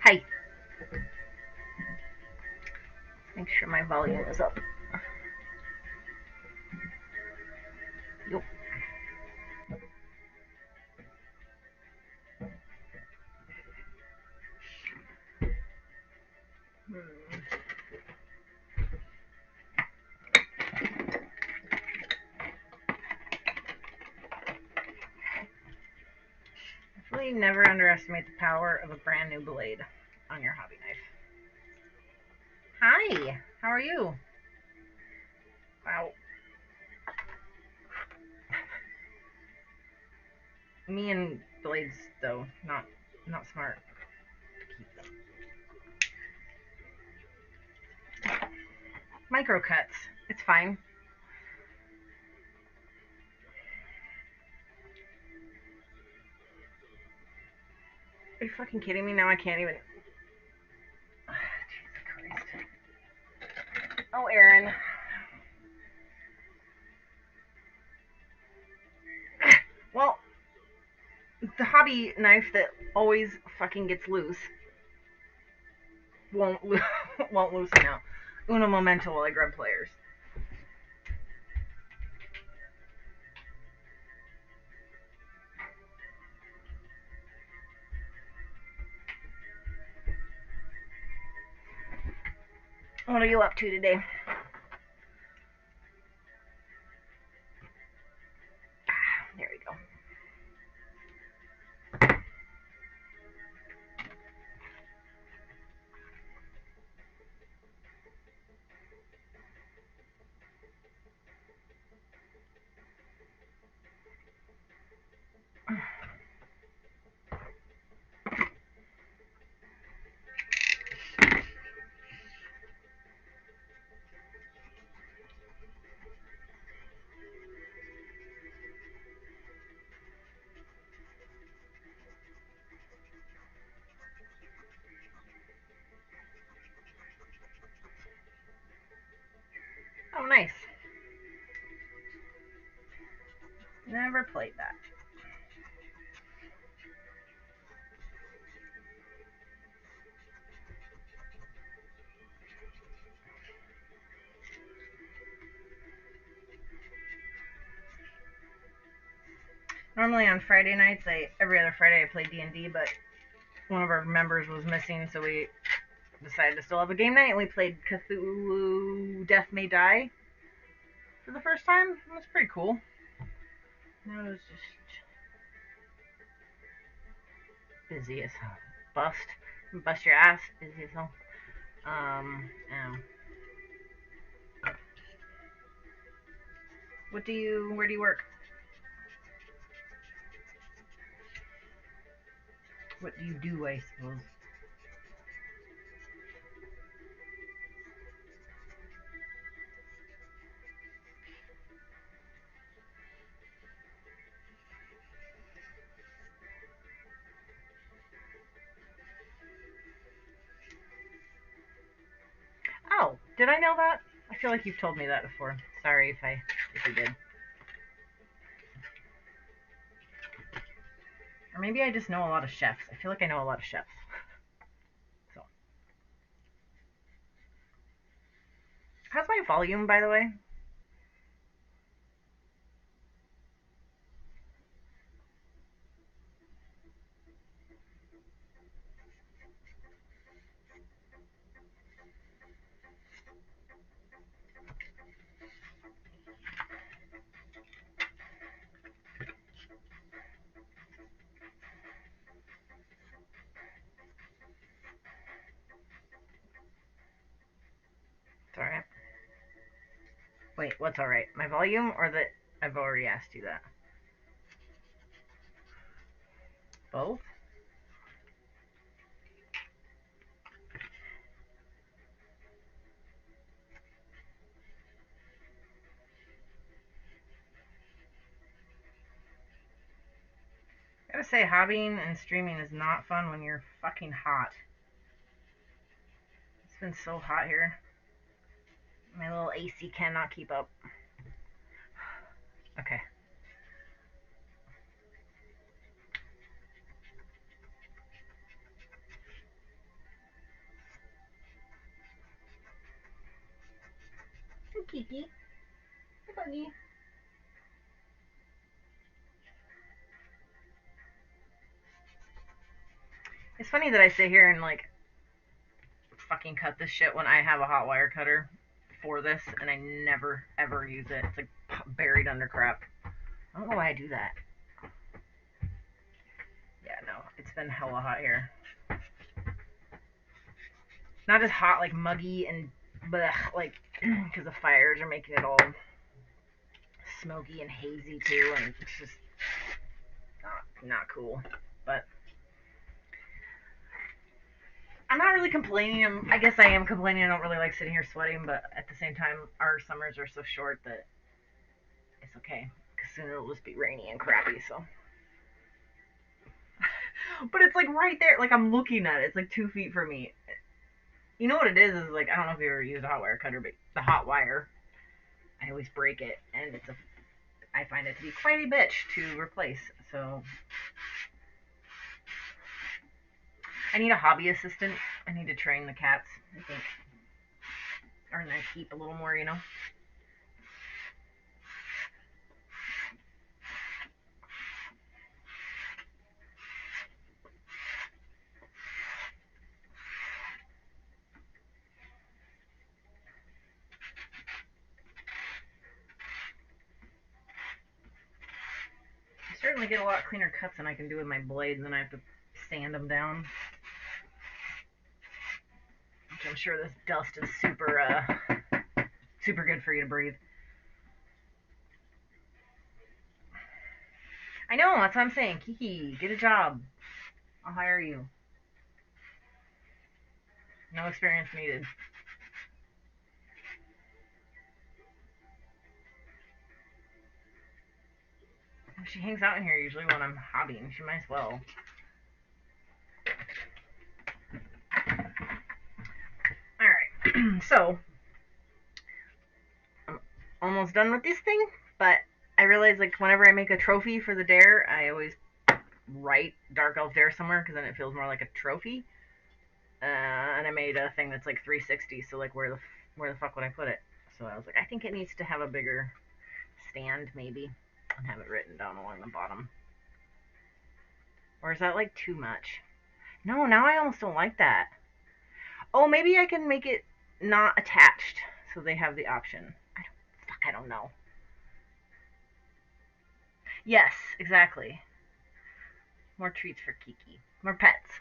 Hi. Make sure my volume is up. Yep. Definitely never underestimate the power of a brand new blade on your hobby knife. Hi. How are you? Wow. Me and blades though, not smart. Micro cuts. It's fine. Are you fucking kidding me? Now I can't even. Jesus Christ. Oh, Aaron. Well, the hobby knife that always fucking gets loose won't won't loosen out. Uno momento while I grab players. What are you up to today? There we go. Oh, nice. Never played that. Normally on Friday nights, every other Friday I play D&D, but one of our members was missing, so we decided to still have a game night, and we played Cthulhu Death May Die for the first time. It was pretty cool. It was just busy as hell. Bust your ass, busy as hell. Yeah. Where do you work? What do you do, I suppose? Oh, did I know that? I feel like you've told me that before. Sorry if you did. Or maybe I just know a lot of chefs. I feel like I know a lot of chefs. So, how's my volume, by the way? It's alright. Wait, what's alright? My volume or that I've already asked you that? Both? Gotta say, hobbying and streaming is not fun when you're fucking hot. It's been so hot here. My little AC cannot keep up. Okay. Kiki. Hey, Buggy. It's funny that I sit here and like fucking cut this shit when I have a hot wire cutter for this, and I never ever use it. It's like buried under crap. I don't know why I do that. Yeah, no, it's been hella hot here. Not just hot, like muggy and blech, like because the fires are making it all smoky and hazy too, and it's just not cool. But I'm not really complaining. I guess I am complaining. I don't really like sitting here sweating, but at the same time, our summers are so short that it's okay. Because soon it'll just be rainy and crappy. So, but it's like right there. Like I'm looking at it. It's like 2 feet from me. You know what it is like I don't know if you ever used a hot wire cutter, but the hot wire, I always break it, and I find it to be quite a bitch to replace. So I need a hobby assistant. I need to train the cats. I think earn their keep a little more, you know. I certainly get a lot cleaner cuts than I can do with my blades, and I have to sand them down. Which I'm sure this dust is super good for you to breathe. I know, that's what I'm saying. Kiki, get a job. I'll hire you. No experience needed. She hangs out in here usually when I'm hobbying. She might as well. Alright, so I'm almost done with this thing, but I realize like whenever I make a trophy for the dare, I always write Dark Elf Dare somewhere because then it feels more like a trophy. And I made a thing that's like 360, so like where the fuck would I put it? So I was like, I think it needs to have a bigger stand maybe, and have it written down along the bottom. Or is that like too much? No, now I almost don't like that. Oh, maybe I can make it not attached, so they have the option. I don't know. Yes, exactly. More treats for Kiki. More pets.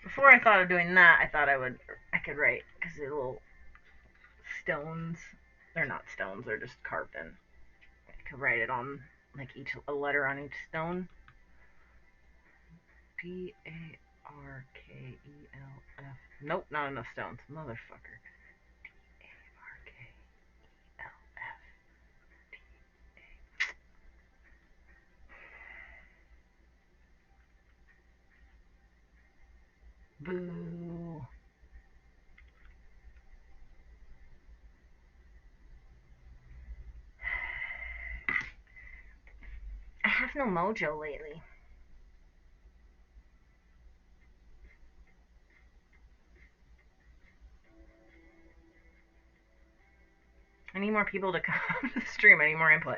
Before I thought of doing that, I thought I could write, because they're little stones. They're not stones, they're just carved in. I could write it on, like, a letter on each stone. Parkelf. Nope, not enough stones. Motherfucker. Boo. I have no mojo lately. I need more people to come to the stream. I need more input.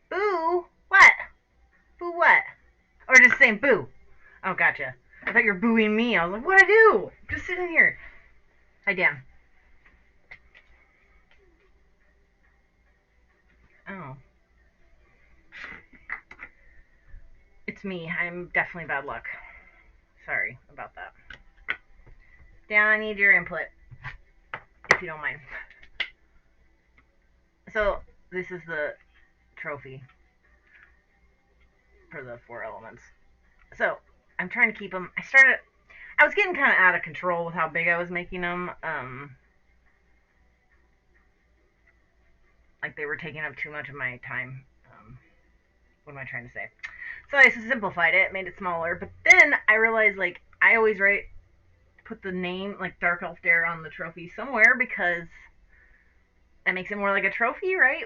Boo? What? Boo what? Or just saying boo? Oh, gotcha. I thought you were booing me. I was like, what'd I do? Just sitting here. Hi, Dan. Oh. It's me. I'm definitely bad luck. Sorry about that. Dan, I need your input, if you don't mind. So, this is the trophy for the 4 elements. So, I'm trying to keep them. I was getting kind of out of control with how big I was making them. Like they were taking up too much of my time. What am I trying to say? So I simplified it, made it smaller. But then I realized, like, I always put the name, like, Dark Elf Dare on the trophy somewhere because that makes it more like a trophy, right?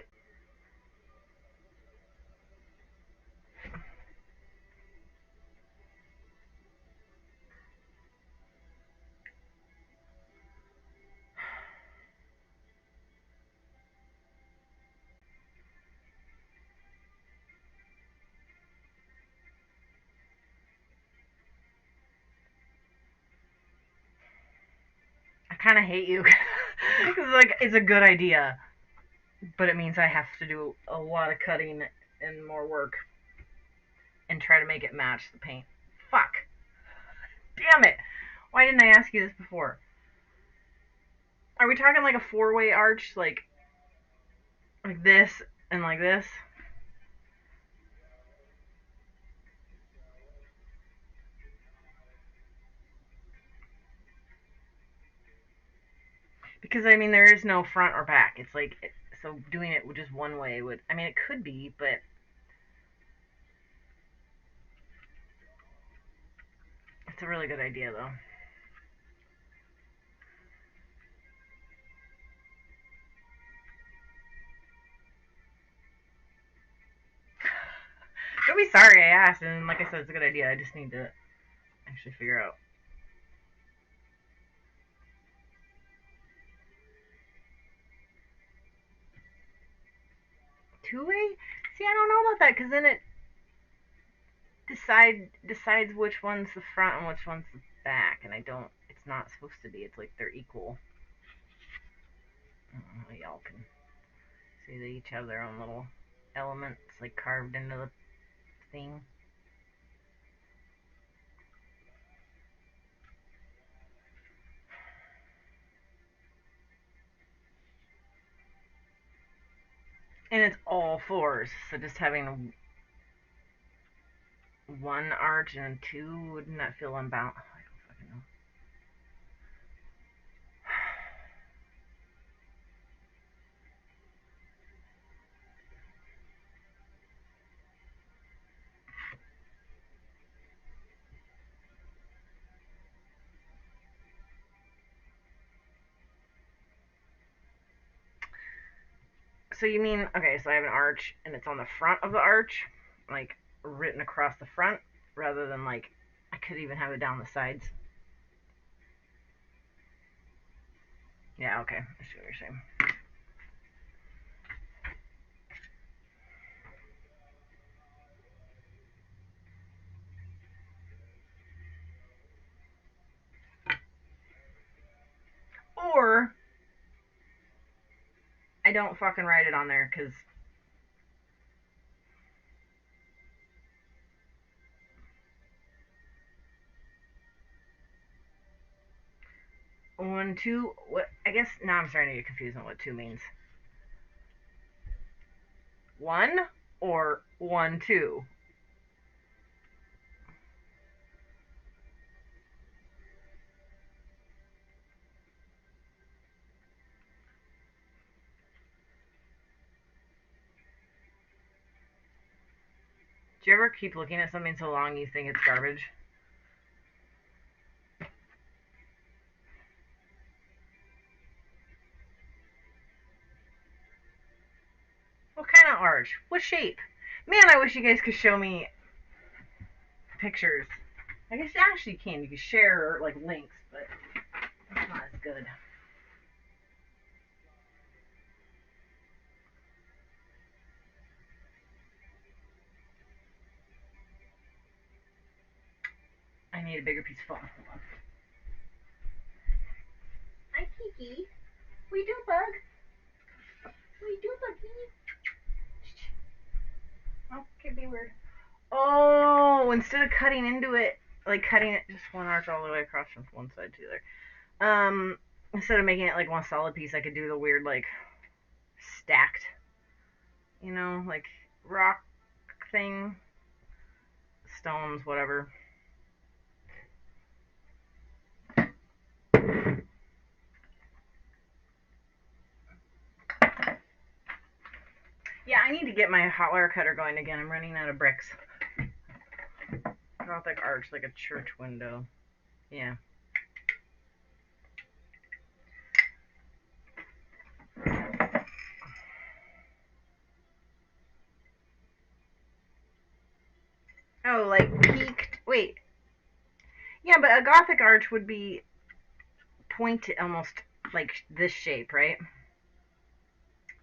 I kind of hate you because, like, it's a good idea, but it means I have to do a lot of cutting and more work and try to make it match the paint. Fuck. Damn it. Why didn't I ask you this before? Are we talking like a 4-way arch, like this and like this? Because I mean, there is no front or back. It's like, so doing it just one way would. I mean, it could be, but it's a really good idea, though. Don't be sorry I asked, and like I said, it's a good idea. I just need to actually figure out. Two-way? See, I don't know about that because then it decides which one's the front and which one's the back, and I don't. It's not supposed to be. It's like they're equal. I don't know how y'all can see they each have their own little elements like carved into the thing. And it's all fours, so just having one arch and two, wouldn't that feel unbalanced? I don't fucking know. So you mean, okay, so I have an arch and it's on the front of the arch, like written across the front, rather than like, I could even have it down the sides. Yeah, okay, I see what you're saying. Or I don't fucking write it on there because one, two, what? I guess now I'm starting to get confused on what two means. One or 1, 2. Do you ever keep looking at something so long you think it's garbage? What kind of arch? What shape? Man, I wish you guys could show me pictures. I guess you actually can. You can share like links, but it's not as good. I need a bigger piece of foam. Hold on. Hi, Kiki. We do, bug. We do, buggy. Okay, be weird. Oh, instead of cutting into it, like cutting it just one arc all the way across from one side to the other. Instead of making it like one solid piece, I could do the weird like stacked, like rock thing, stones, whatever. Yeah, I need to get my hot wire cutter going again. I'm running out of bricks. Gothic arch, like a church window. Yeah. Oh, like peaked. Wait. Yeah, but a Gothic arch would be pointed, almost like this shape, right?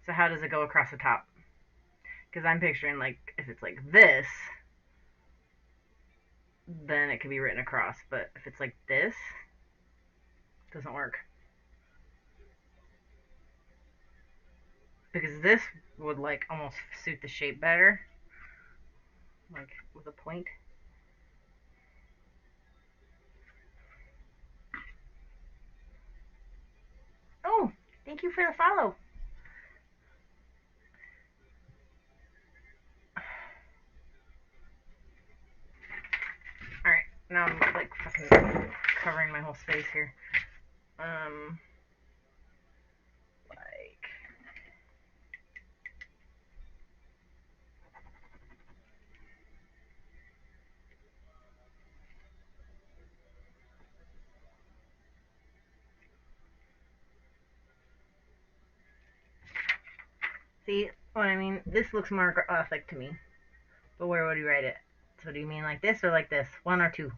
So how does it go across the top? Because I'm picturing like if it's like this, then it could be written across. But if it's like this, it doesn't work. Because this would like almost suit the shape better, like with a point. Oh, thank you for the follow. Alright, now I'm like fucking covering my whole space here. Like, see what I mean? This looks more Gothic to me. But where would you write it? So do you mean like this or like this? One or two?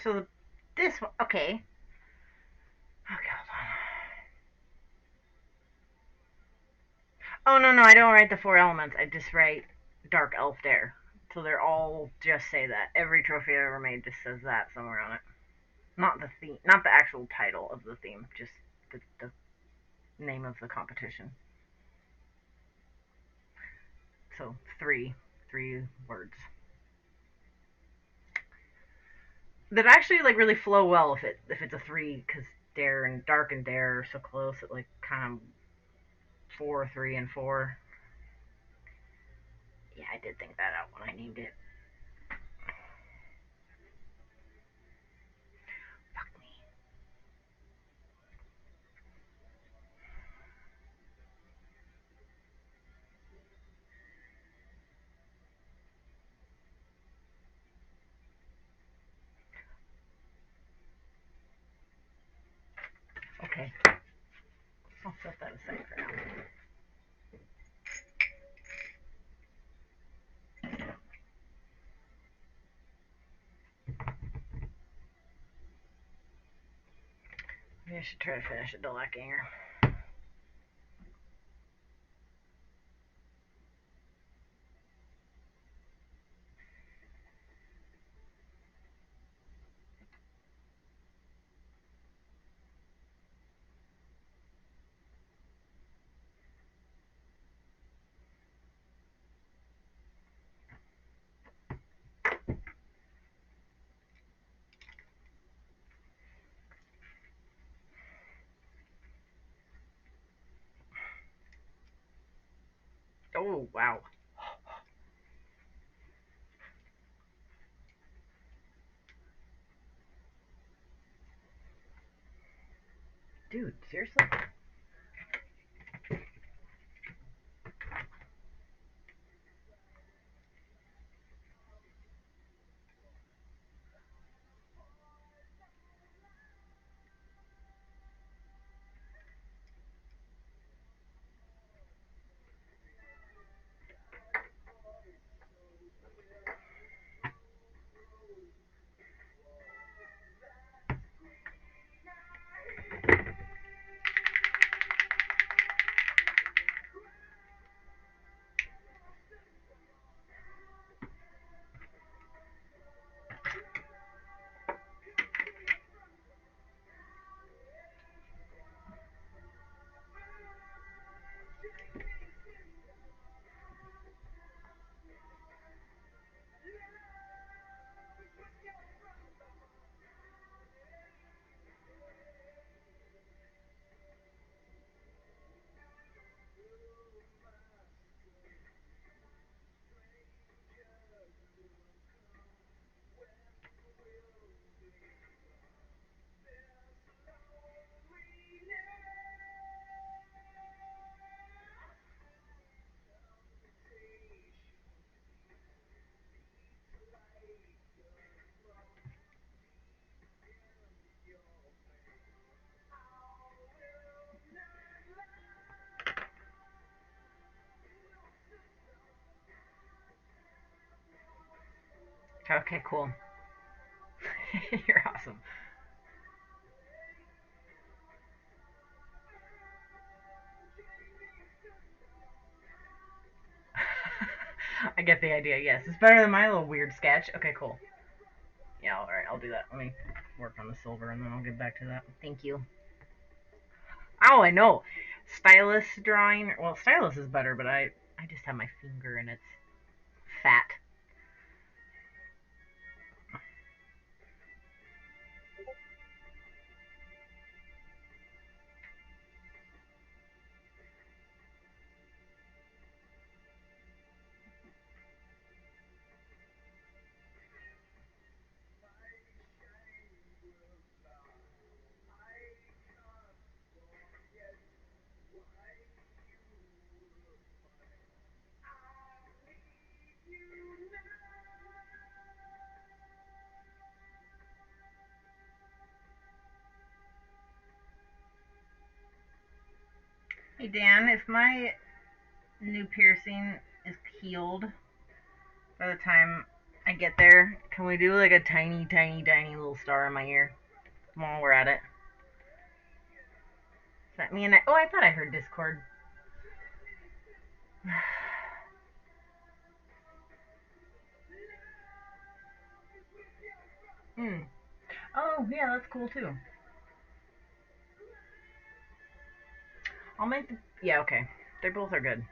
So this one, okay. Okay, hold on. Oh, no, I don't write the four elements. I just write Dark Elf Dare. So they're all just say that. Every trophy I ever made just says that somewhere on it. Not the theme, not the actual title of the theme, just the name of the competition. So three words that actually like really flow well if it's a three, because dare and dark and dare are so close. It like kind of 4, 3, and 4. Yeah, I did think that out when I named it. Fuck me. Okay, I'll set that aside for now. Maybe I should try to finish a Doppelganger. Oh, wow. Dude, seriously? Okay, cool. You're awesome. I get the idea, yes. It's better than my little weird sketch. Okay, cool. Yeah, alright, I'll do that. Let me work on the silver and then I'll get back to that. Thank you. Oh, I know. Stylus drawing. Well, stylus is better, but I just have my finger and it's fat. Hey Dan, if my new piercing is healed by the time I get there, can we do like a tiny, tiny, tiny little star in my ear while we're at it? Is that me and I? Oh, I thought I heard Discord. Hmm. Oh, yeah, that's cool too. I'll make the. Yeah, okay. They both are good.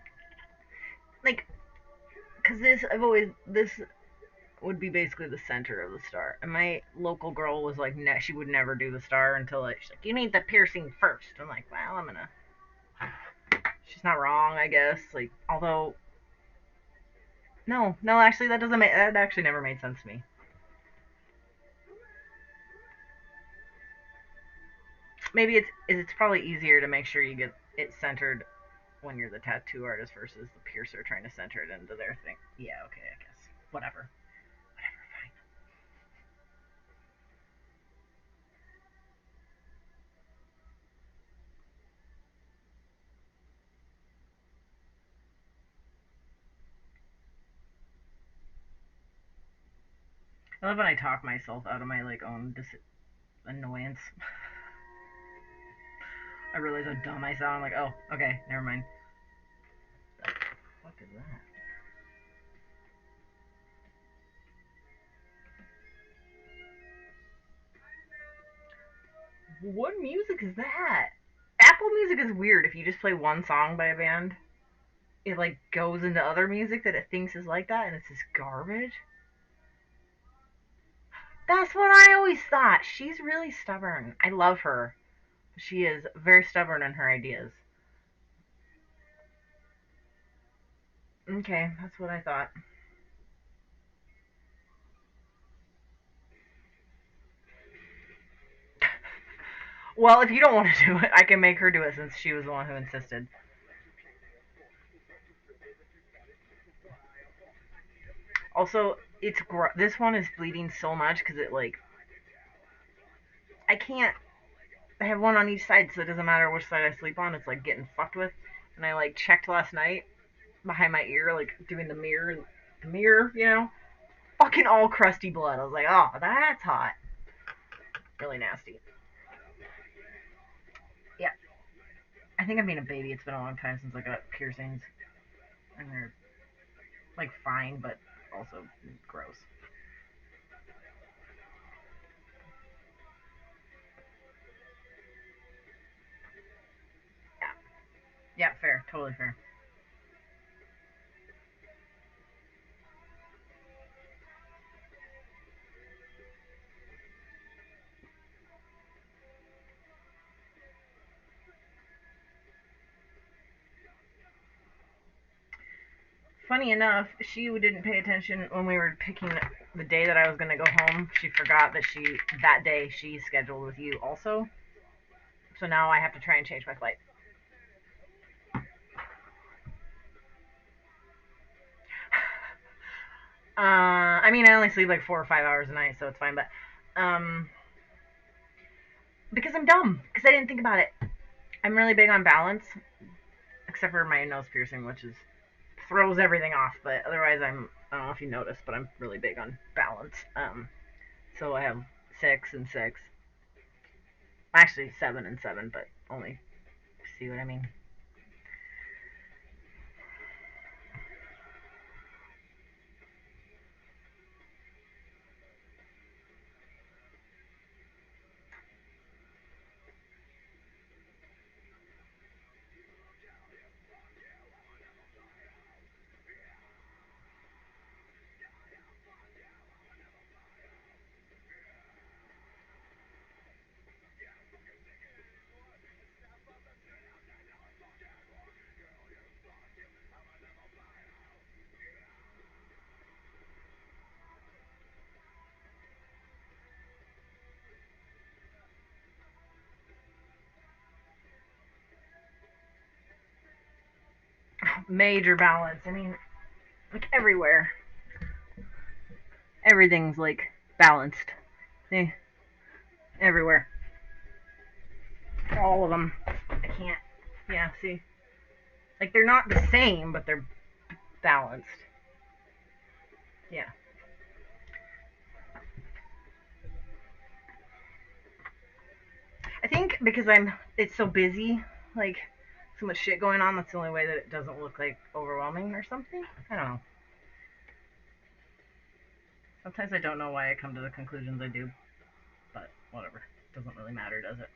Like, cause this would be basically the center of the star. And my local girl was like, she would never do the star until she's like, you need the piercing first. I'm like, well, I'm gonna. She's not wrong, I guess. Like, although, no, no, actually, that actually never made sense to me. Maybe it's probably easier to make sure you get it centered when you're the tattoo artist versus the piercer trying to center it into their thing. Yeah, okay, I guess. Whatever. Whatever, fine. I love when I talk myself out of my like own annoyance. I realize how dumb I sound. I'm like, oh, okay, never mind. What is that? What music is that? Apple Music is weird. If you just play one song by a band, it like goes into other music that it thinks is like that, and it's just garbage. That's what I always thought. She's really stubborn. I love her. She is very stubborn in her ideas. Okay, that's what I thought. Well, if you don't want to do it, I can make her do it since she was the one who insisted. Also, this one is bleeding so much because it like I can't. I have one on each side, so it doesn't matter which side I sleep on. It's like getting fucked with. And I like checked last night behind my ear, like doing the mirror, fucking all crusty blood. I was like, oh, that's hot. Really nasty. Yeah, I think I'm being a baby. It's been a long time since I got piercings, and they're like fine, but also gross. Yeah, yeah, fair, totally fair. Funny enough, she didn't pay attention when we were picking the day that I was gonna go home. She forgot that day she scheduled with you also. So now I have to try and change my flight. I mean, I only sleep like 4 or 5 hours a night, so it's fine. But because I'm dumb, because I didn't think about it. I'm really big on balance, except for my nose piercing, which is throws everything off. But otherwise, I'm I don't know if you noticed, but I'm really big on balance. So I have 6 and 6. Actually, 7 and 7, but only, see what I mean? Major balance. I mean, like everywhere. Everything's like balanced. See? Everywhere. All of them. I can't. Yeah, see? Like they're not the same, but they're balanced. Yeah. I think because it's so busy, like so much shit going on. That's the only way that it doesn't look like overwhelming or something. I don't know. Sometimes I don't know why I come to the conclusions I do, but whatever. It doesn't really matter, does it?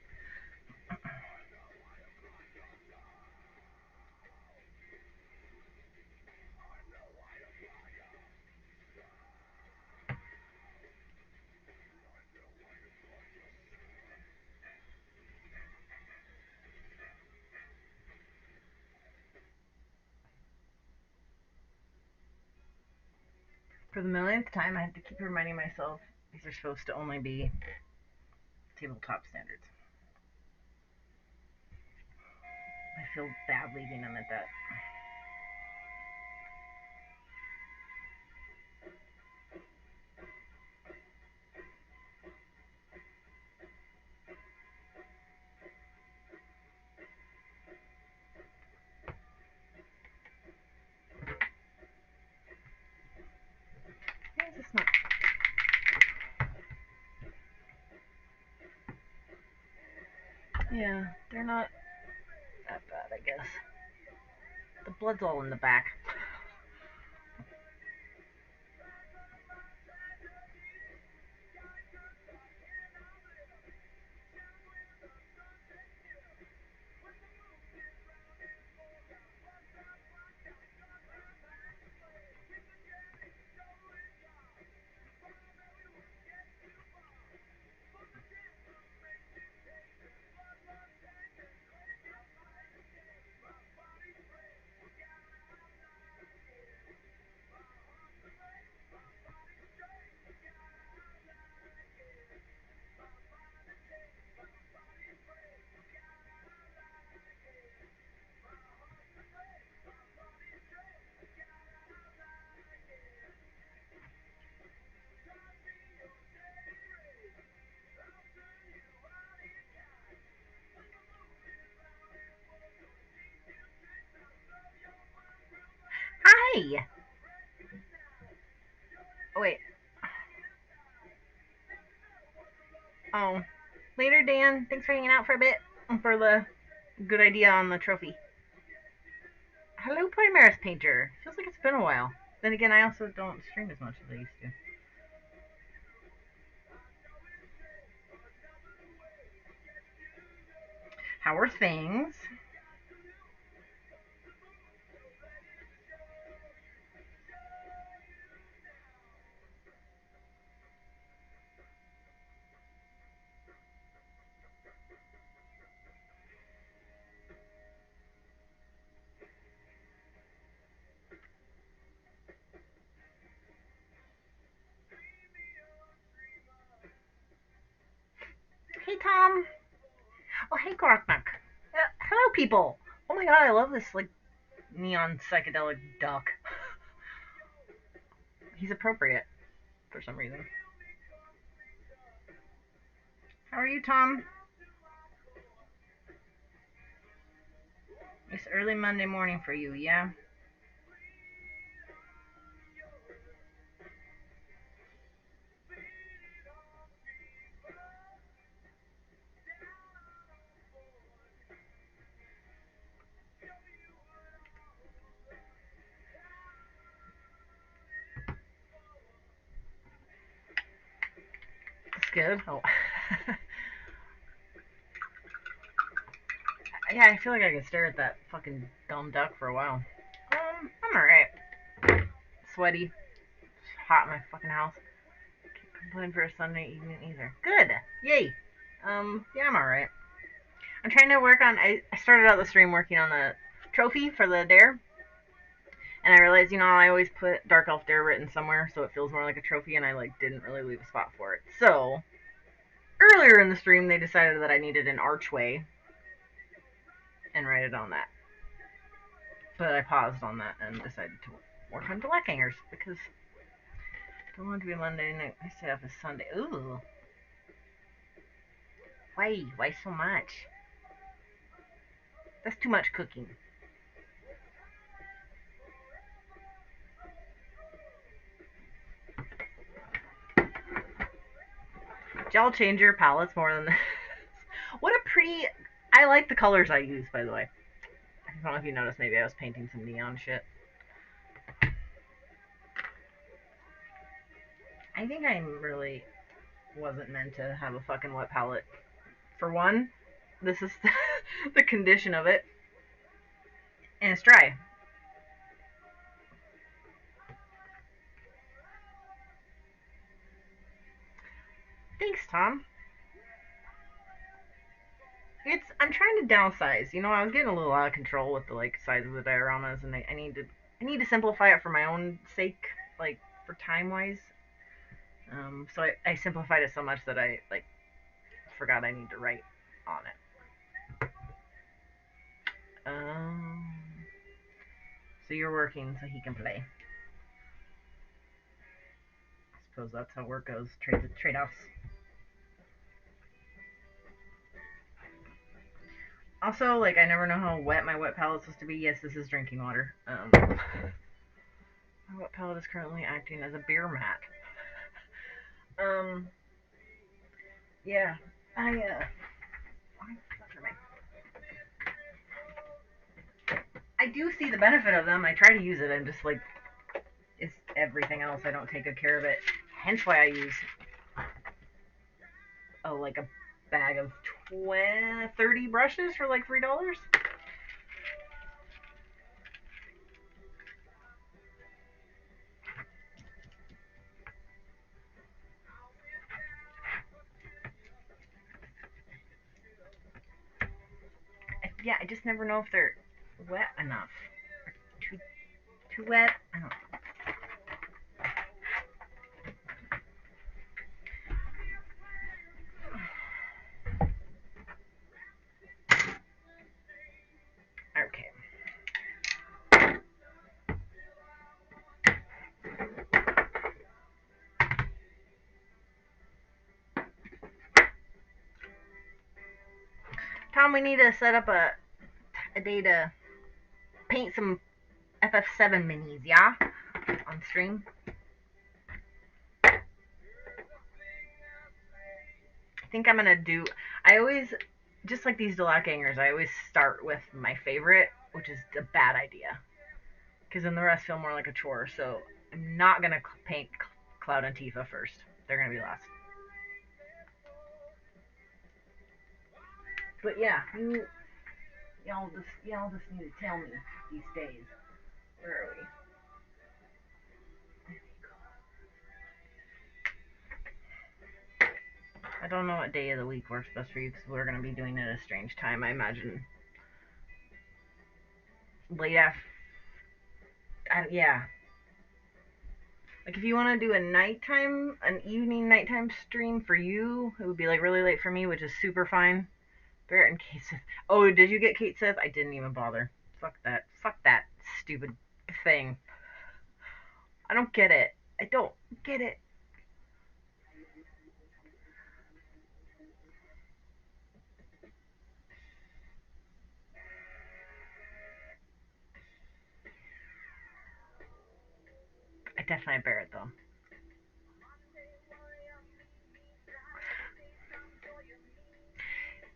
For the millionth time, I have to keep reminding myself these are supposed to only be tabletop standards. I feel bad leaving them at that. Why is this not? Yeah, they're not that bad, I guess. The blood's all in the back. Hi! Oh, wait. Oh. Later, Dan. Thanks for hanging out for a bit. For the good idea on the trophy. Hello, Primaris Painter. Feels like it's been a while. Then again, I also don't stream as much as I used to. How are things? Hey, Tom. Oh, hey, Gorknak. Hello, people. Oh my god, I love this, like, neon psychedelic duck. He's appropriate for some reason. How are you, Tom? It's early Monday morning for you, yeah? good. Oh. Yeah, I feel like I could stare at that fucking dumb duck for a while. I'm alright. Sweaty. It's hot in my fucking house. Can't complain for a Sunday evening either. Good. Yay. Yeah, I'm alright. I'm trying to work on. I started out the stream working on the trophy for the dare, and I realized, I always put Dark Elf Dare written somewhere, so it feels more like a trophy, and I didn't really leave a spot for it. So earlier in the stream, they decided that I needed an archway, and write it on that. But I paused on that and decided to work on black hangers because I don't want it to be Monday night. I stay up is Sunday. Ooh. Why? Why so much? That's too much cooking. Y'all change your palettes more than this. What a pretty... I like the colors I use, by the way. I don't know if you noticed, maybe I was painting some neon shit. I think I really wasn't meant to have a fucking wet palette. For one, this is the condition of it. And it's dry. Thanks, Tom. I'm trying to downsize. I was getting a little out of control with the size of the dioramas, and I need to simplify it for my own sake, for time wise. So I simplified it so much that I forgot I need to write on it. So you're working so he can play. I suppose that's how work goes. Trade-offs. Also, I never know how wet my wet palette is supposed to be. Yes, this is drinking water. My wet palette is currently acting as a beer mat. Yeah. I do see the benefit of them. I try to use it. I'm just it's everything else. I don't take good care of it. Hence why I use a bag of 30 brushes for $3. Yeah, I just never know if they're wet enough. Or too wet. I don't know. Okay. Tom, we need to set up a day to paint some FF7 minis, yeah? On stream. I think I'm gonna do... I always... Just like these Doppelgangers, I always start with my favorite, which is a bad idea. Because then the rest feel more like a chore, so I'm not gonna paint Cloud and Tifa first. They're gonna be last. But yeah, y'all just need to tell me these days. Where are we? I don't know what day of the week works best for you because we're going to be doing it at a strange time, I imagine. Late after. Yeah. If you want to do an evening nighttime stream for you, it would be really late for me, which is super fine. Barrett and Kate Sith. Oh, did you get Kate Sith? I didn't even bother. Fuck that. Fuck that stupid thing. I don't get it. I don't get it. I definitely have Barrett, though.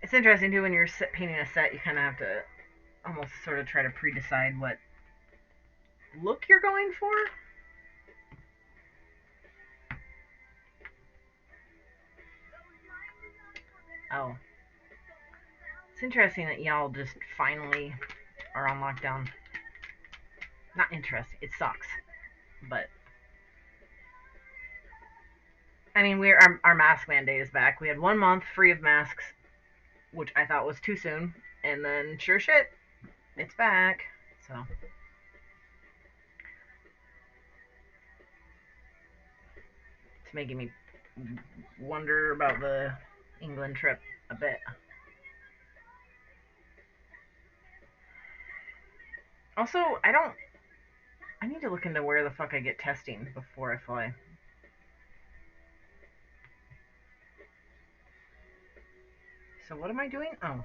It's interesting, too, when you're painting a set, you kind of have to almost sort of try to pre-decide what look you're going for. Oh. It's interesting that y'all just finally are on lockdown. Not interesting. It sucks. But, I mean, our mask mandate is back. We had 1 month free of masks, which I thought was too soon. And then, sure shit, it's back. So, it's making me wonder about the England trip a bit. Also, I need to look into where the fuck I get testing before I fly. So what am I doing? Oh.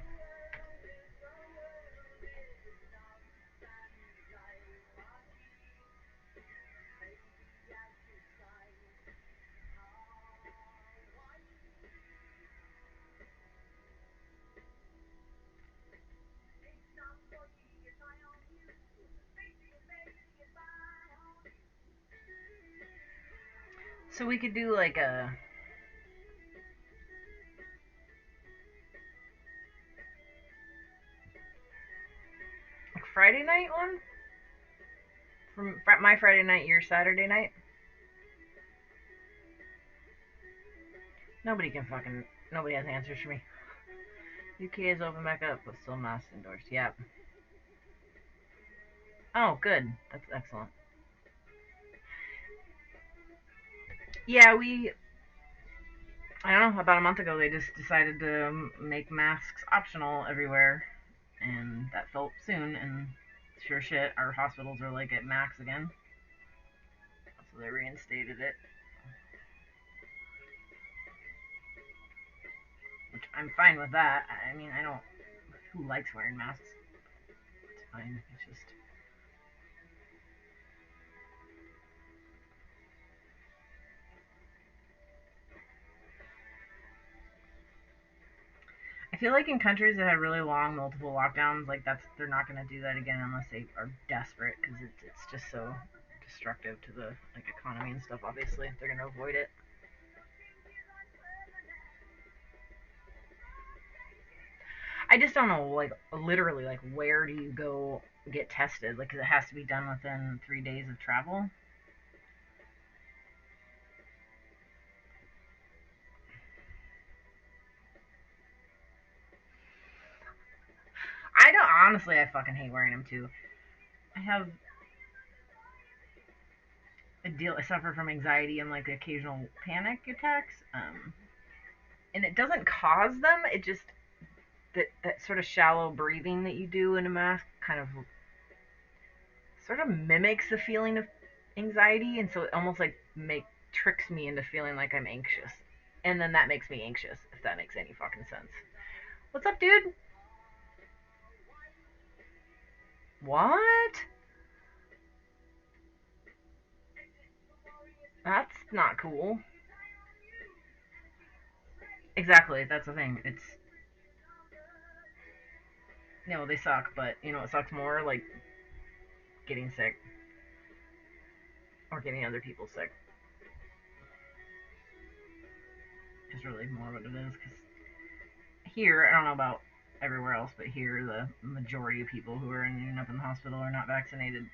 So we could do like a Friday night one? From my Friday night, your Saturday night? Nobody has answers for me. UK is open back up, but still masked indoors. Yep. Oh, good. That's excellent. Yeah, I don't know, about a month ago they just decided to make masks optional everywhere, and that felt soon, and sure shit, our hospitals are like at max again. So they reinstated it, which I'm fine with that. I mean, I don't. Who likes wearing masks? It's fine. It's just. I feel like in countries that have really long, multiple lockdowns, like they're not gonna do that again unless they are desperate, because it's just so destructive to the like economy and stuff. Obviously, they're gonna avoid it. I just don't know, like literally, like where do you go get tested? Like, 'cause it has to be done within 3 days of travel. I don't honestly. I fucking hate wearing them too. I have I suffer from anxiety and like occasional panic attacks. And it doesn't cause them. It just that sort of shallow breathing that you do in a mask kind of sort of mimics the feeling of anxiety, and so it almost like make tricks me into feeling like I'm anxious, and then that makes me anxious. If that makes any fucking sense. What's up, dude? What? That's not cool. Exactly. That's the thing. It's they suck, but it sucks more like getting sick or getting other people sick. Is really more what it is. Because here, I don't know about everywhere else, but here the majority of people who are ending up in the hospital are not vaccinated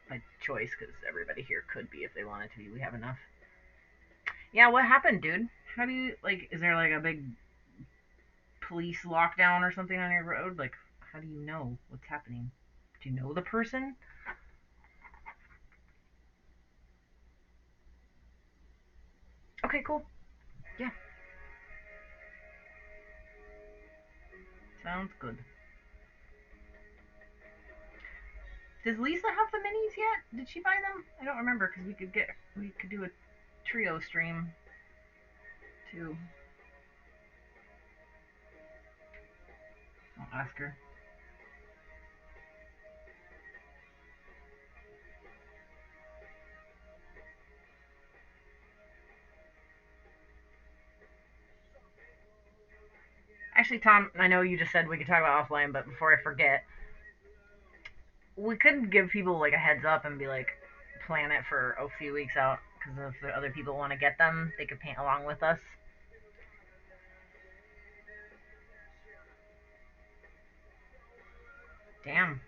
by choice, because everybody here could be if they wanted to be. We have enough. Yeah, what happened, dude? How do you like? Is there like a big police lockdown or something on your road? Like, how do you know what's happening? Do you know the person? Okay, cool. Yeah, sounds good. Does Lisa have the minis yet? Did she buy them? I don't remember, because we could do a trio stream too. I'll ask her. Actually, Tom, I know you just said we could talk about offline, but before I forget, we could give people like a heads up and be like, plan it for a few weeks out, because if the other people want to get them, they could paint along with us. Damn.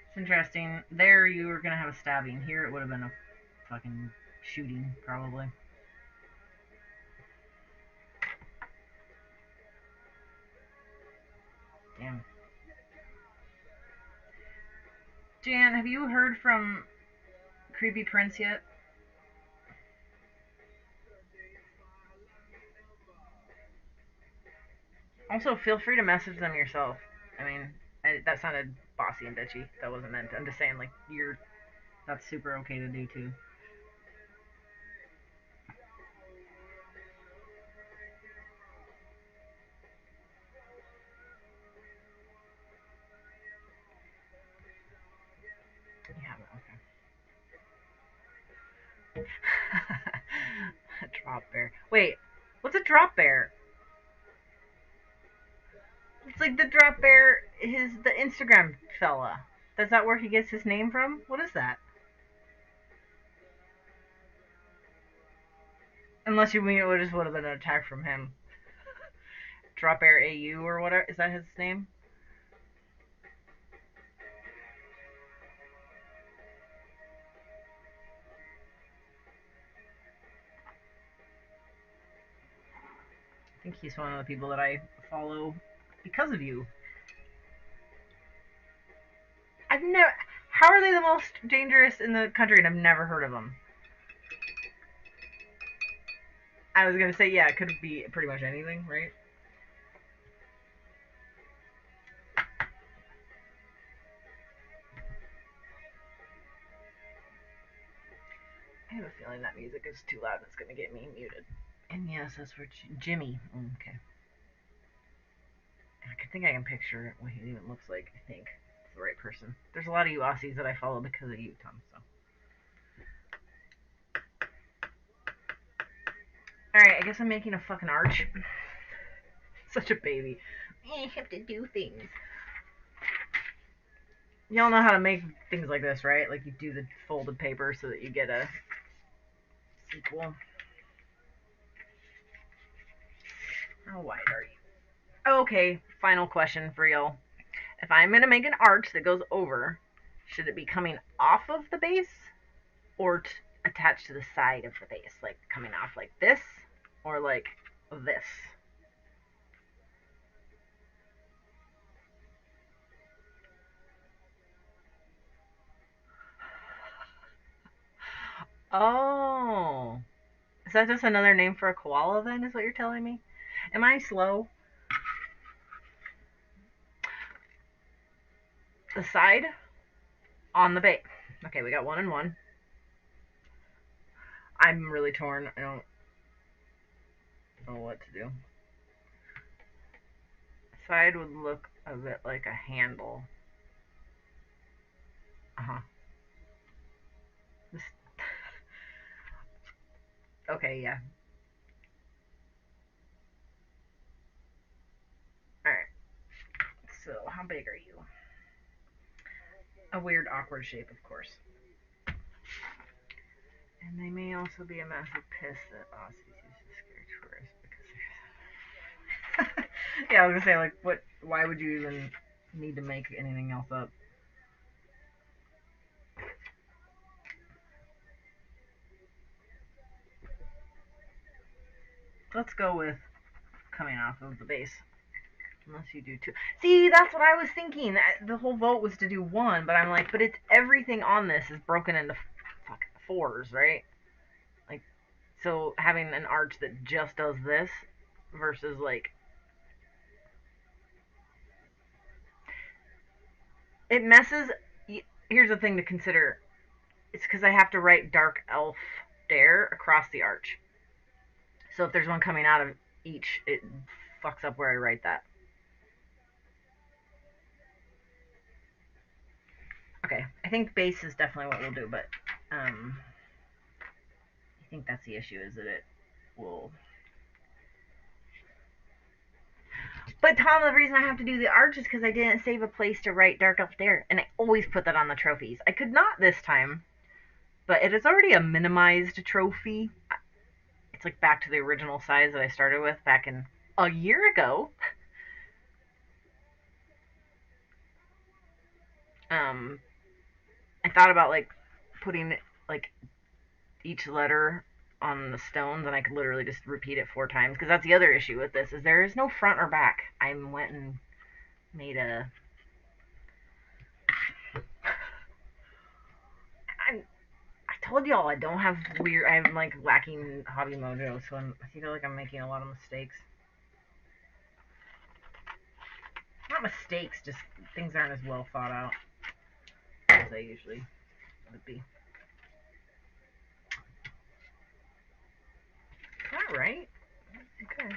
It's interesting. There you were gonna have a stabbing. Here it would have been a fucking shooting, probably. Damn. Jan, have you heard from Creepy Prince yet? Also, feel free to message them yourself. I mean, that sounded bossy and bitchy. That wasn't meant. I'm just saying, like, that's super okay to do too. You haven't, okay. A drop bear. Wait, what's a drop bear? It's like the drop bear, the Instagram fella. Is that where he gets his name from? What is that? Unless you mean it just would have been an attack from him. Drop Bear AU or whatever. Is that his name? I think he's one of the people that I follow because of you. I've never. How are they the most dangerous in the country and I've never heard of them? I was gonna say, yeah, it could be pretty much anything, right? I have a feeling that music is too loud and it's gonna get me muted. And yes, that's for Jimmy. Okay. I think I can picture what he even looks like. I think it's the right person. There's a lot of you Aussies that I follow because of you, Tom. So. Alright, I guess I'm making a fucking arch. Such a baby. I have to do things. Y'all know how to make things like this, right? Like you do the folded paper so that you get a sequel. How wide are you? Okay, final question for y'all. If I'm gonna make an arch that goes over, should it be coming off of the base or attached to the side of the base? Like coming off like this or like this? Oh. Is that just another name for a koala then, is what you're telling me? Am I slow? The side on the base. Okay, we got one and one. I'm really torn. I don't know what to do. Side would look a bit like a handle. Uh-huh. This... Okay, yeah. Alright. So, how big are you? A weird, awkward shape, of course. And they may also be a massive piss that Aussies use to scare tourists because they're... Yeah, I was gonna say, like, what? Why would you even need to make anything else up? Let's go with coming off of the base. Unless you do two. See, that's what I was thinking. The whole vote was to do one, but I'm like, but it's everything on this is broken into fours, right? Like, so having an arch that just does this versus like it messes. Here's the thing to consider: it's because I have to write dark elf dare across the arch. So if there's one coming out of each, it fucks up where I write that. Okay, I think base is definitely what we'll do, but I think that's the issue, is that it will. But Tom, the reason I have to do the arch is because I didn't save a place to write Dark Elf Dare, and I always put that on the trophies. I could not this time, but it is already a minimized trophy. It's like back to the original size that I started with back in a year ago. Um, I thought about like putting like each letter on the stones, and I could literally just repeat it 4 times. Because that's the other issue with this is there is no front or back. I went and made a. I told y'all I don't have weird. I'm like lacking hobby mojo, so I feel like I'm making a lot of mistakes. Not mistakes, just things aren't as well thought out as they usually would be. Is that right? Okay.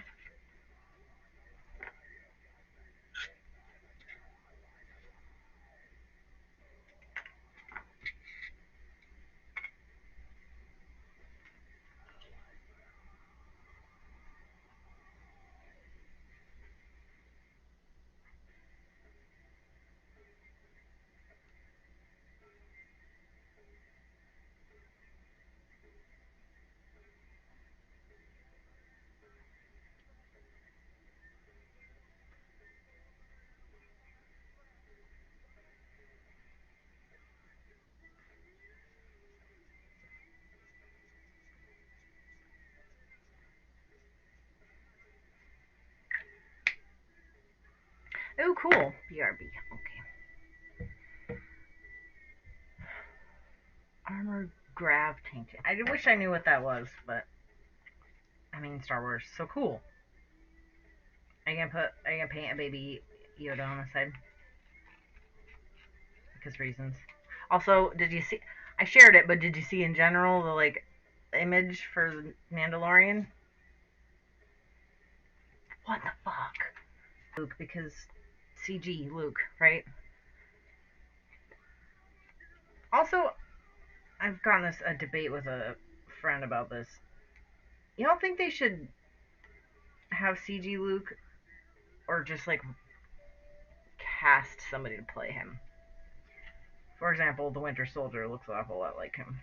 Oh, cool. BRB. Okay. Armored grav tank. I wish I knew what that was, but I mean Star Wars, so cool. Are you gonna paint a baby Yoda on the side? Because reasons. Also, did you see? I shared it, but did you see in general the like image for the Mandalorian? What the fuck? Luke, because CG Luke, right? Also, I've gotten this a debate with a friend about this. You don't think they should have CG Luke, or just like cast somebody to play him? For example, the Winter Soldier looks an awful lot like him.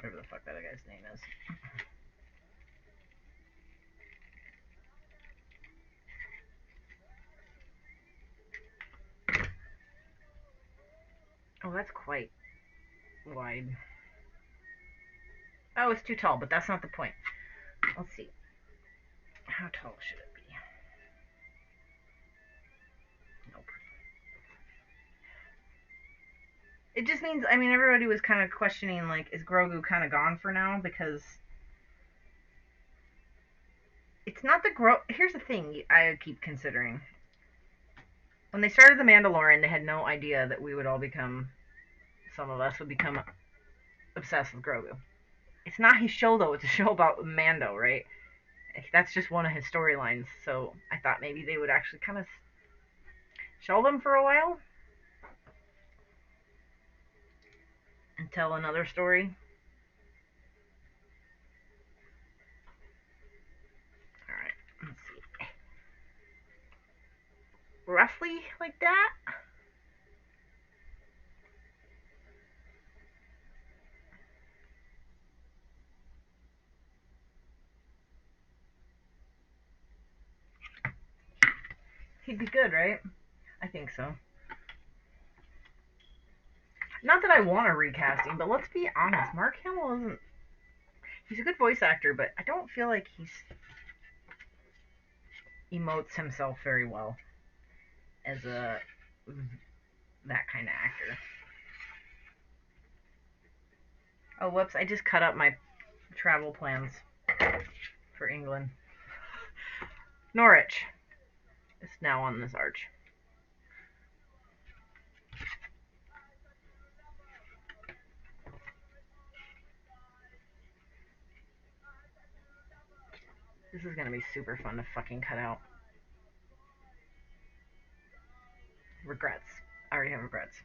Whatever the fuck that guy's name is. Oh, that's quite wide. Oh, it's too tall, but that's not the point. Let's see. How tall should it be? Nope. It just means, I mean, everybody was kind of questioning, like, is Grogu kind of gone for now? Because it's not the Here's the thing I keep considering. When they started The Mandalorian, they had no idea that we would all become, some of us would become obsessed with Grogu. It's not his show, though. It's a show about Mando, right? That's just one of his storylines. So I thought maybe they would actually kind of shelve him for a while and tell another story. Alright, let's see. Roughly like that? He'd be good, right? I think so. Not that I want a recasting, but let's be honest. Mark Hamill isn't. He's a good voice actor, but I don't feel like he's emotes himself very well as a that kind of actor. Oh, whoops! I just cut up my travel plans for England. Norwich is now on this arch. This is gonna be super fun to fucking cut out. Regrets. I already have regrets.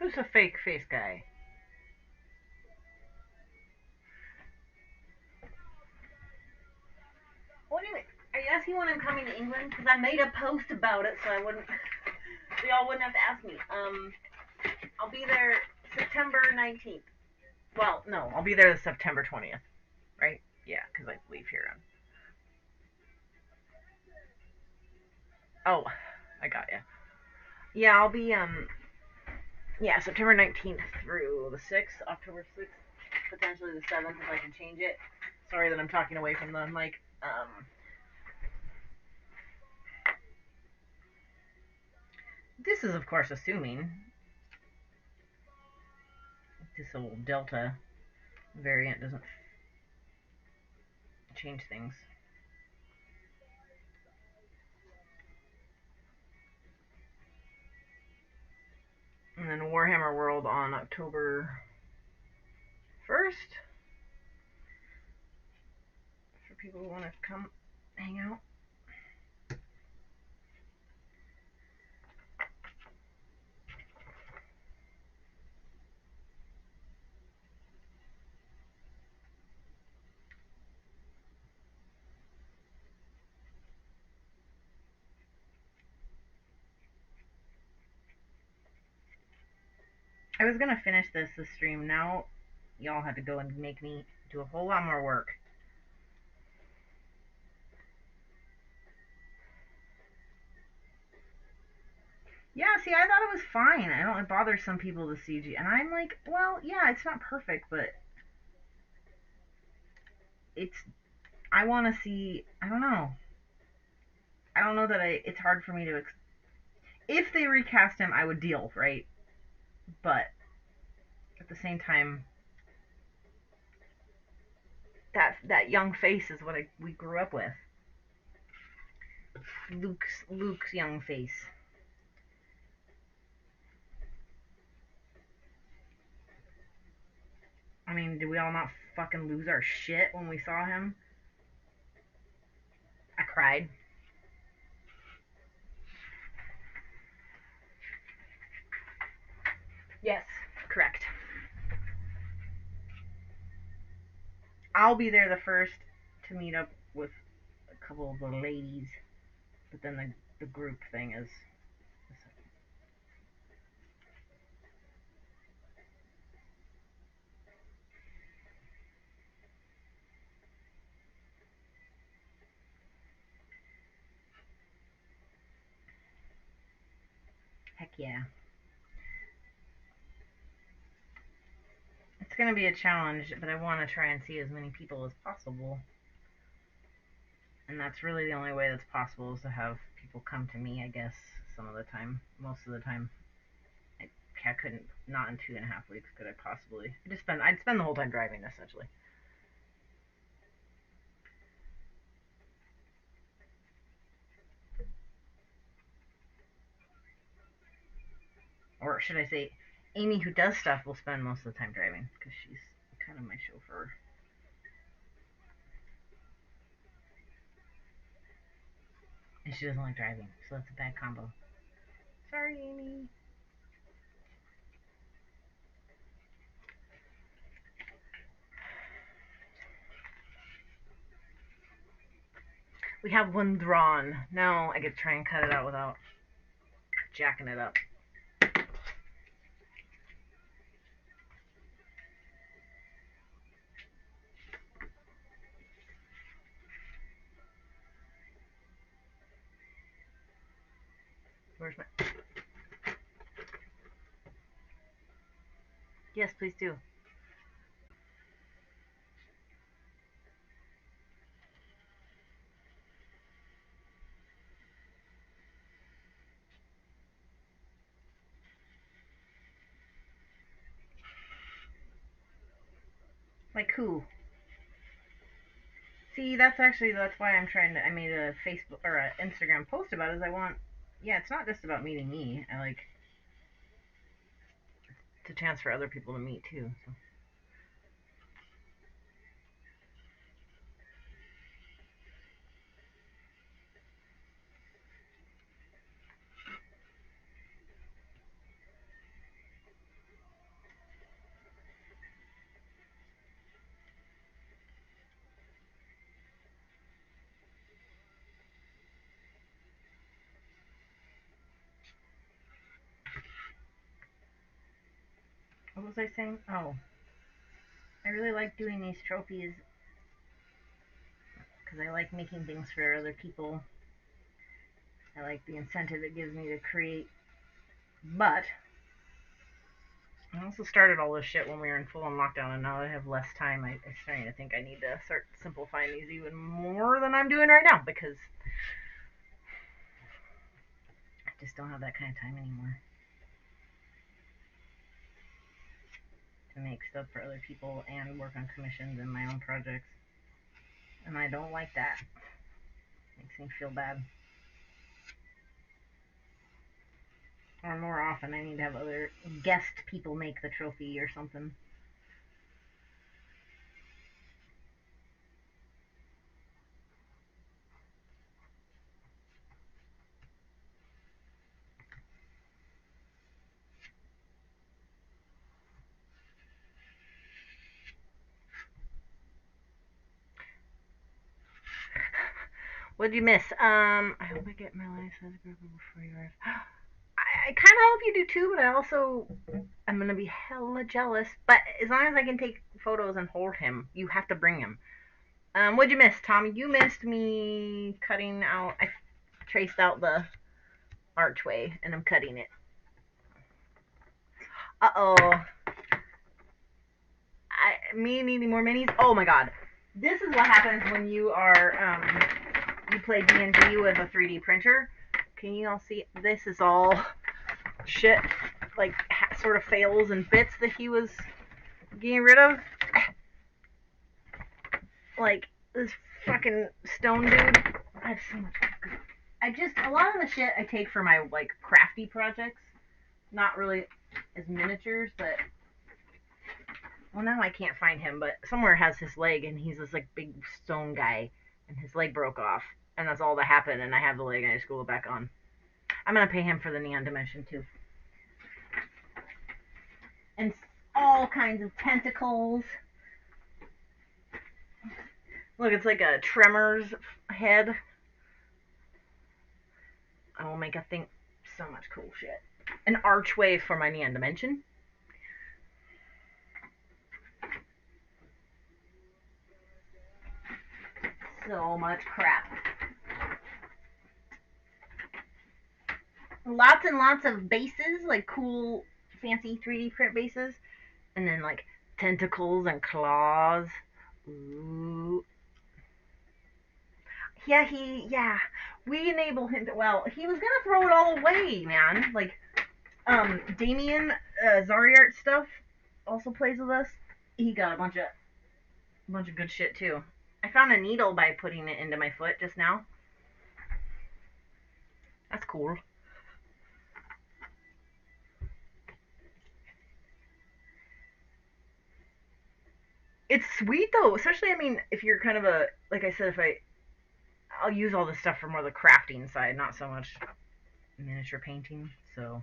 Who's a fake face guy? What do you mean? Are you asking when I'm coming to England? Because I made a post about it, so I wouldn't, so y'all wouldn't have to ask me. I'll be there September 19th. Well, no, I'll be there the September 20th, right? Yeah, because I leave here on. Oh, I got you. Yeah, I'll be yeah, September 19th through the 6th, October 6th, potentially the 7th if I can change it. Sorry that I'm talking away from the mic. This is of course assuming this old Delta variant doesn't change things. And then Warhammer World on October 1st for people who want to come hang out. I was gonna finish this stream. Now y'all had to go and make me do a whole lot more work. Yeah, see, I thought it was fine. I don't. It bothers some people the CG, and I'm like, well, yeah, it's not perfect, but it's. I want to see. I don't know. I don't know that I. It's hard for me to. If they recast him, I would deal, right? But at the same time, that young face is what we grew up with. Luke's young face. I mean, did we all not fucking lose our shit when we saw him? I cried. Yes, correct. I'll be there the first to meet up with a couple of the ladies, but then the group thing is. Heck yeah. It's going to be a challenge, but I want to try and see as many people as possible. And that's really the only way that's possible is to have people come to me, I guess, some of the time. Most of the time. I couldn't, not in 2.5 weeks could I possibly. I'd spend the whole time driving, essentially. Or should I say, Amy, who does stuff, will spend most of the time driving, because she's kind of my chauffeur. And she doesn't like driving, so that's a bad combo. Sorry, Amy. We have one drawn. Now I get to try and cut it out without jacking it up. Where's my... Yes, please do. Like who? See, that's why I made a Facebook or an Instagram post about it. Is I want, yeah, it's not just about meeting me. I like it's a chance for other people to meet too. So. What was I saying? Oh, I really like doing these trophies because I like making things for other people. I like the incentive it gives me to create. But I also started all this shit when we were in full-on lockdown, and now that I have less time, I'm starting to think I need to start simplifying these even more than I'm doing right now because I just don't have that kind of time anymore to make stuff for other people and work on commissions and my own projects. And I don't like that. Makes me feel bad. Or more often, I need to have other guest people make the trophy or something. What'd you miss? I hope I get my license before you arrive. I kind of hope you do too, but I also I'm gonna be hella jealous. But as long as I can take photos and hold him, you have to bring him. What'd you miss, Tommy? You missed me cutting out. I traced out the archway and I'm cutting it. Uh oh. Me needing more minis. Oh my god. This is what happens when you are you play D&D with a 3D printer. Can you all see? This is all shit, like sort of fails and bits that he was getting rid of. Like this fucking stone dude. I have so much. A lot of the shit I take for my like crafty projects. Not really as miniatures, but well now I can't find him, but somewhere has his leg and he's this like big stone guy and his leg broke off and that's all that happened and I have the leg and I just glue it back on. I'm gonna pay him for the neon dimension too. And all kinds of tentacles. Look, it's like a Tremors head. I will make a thing. So much cool shit. An archway for my neon dimension. So much crap. Lots and lots of bases, like cool, fancy 3D print bases. And then like tentacles and claws. Ooh. Yeah. We enable him to, well, he was gonna throw it all away, man. Like, Damien, Zariart stuff also plays with us. He got a bunch of good shit too. I found a needle by putting it into my foot just now. That's cool. It's sweet though, especially I mean, if you're kind of a like I said, I'll use all this stuff for more the crafting side, not so much miniature painting. So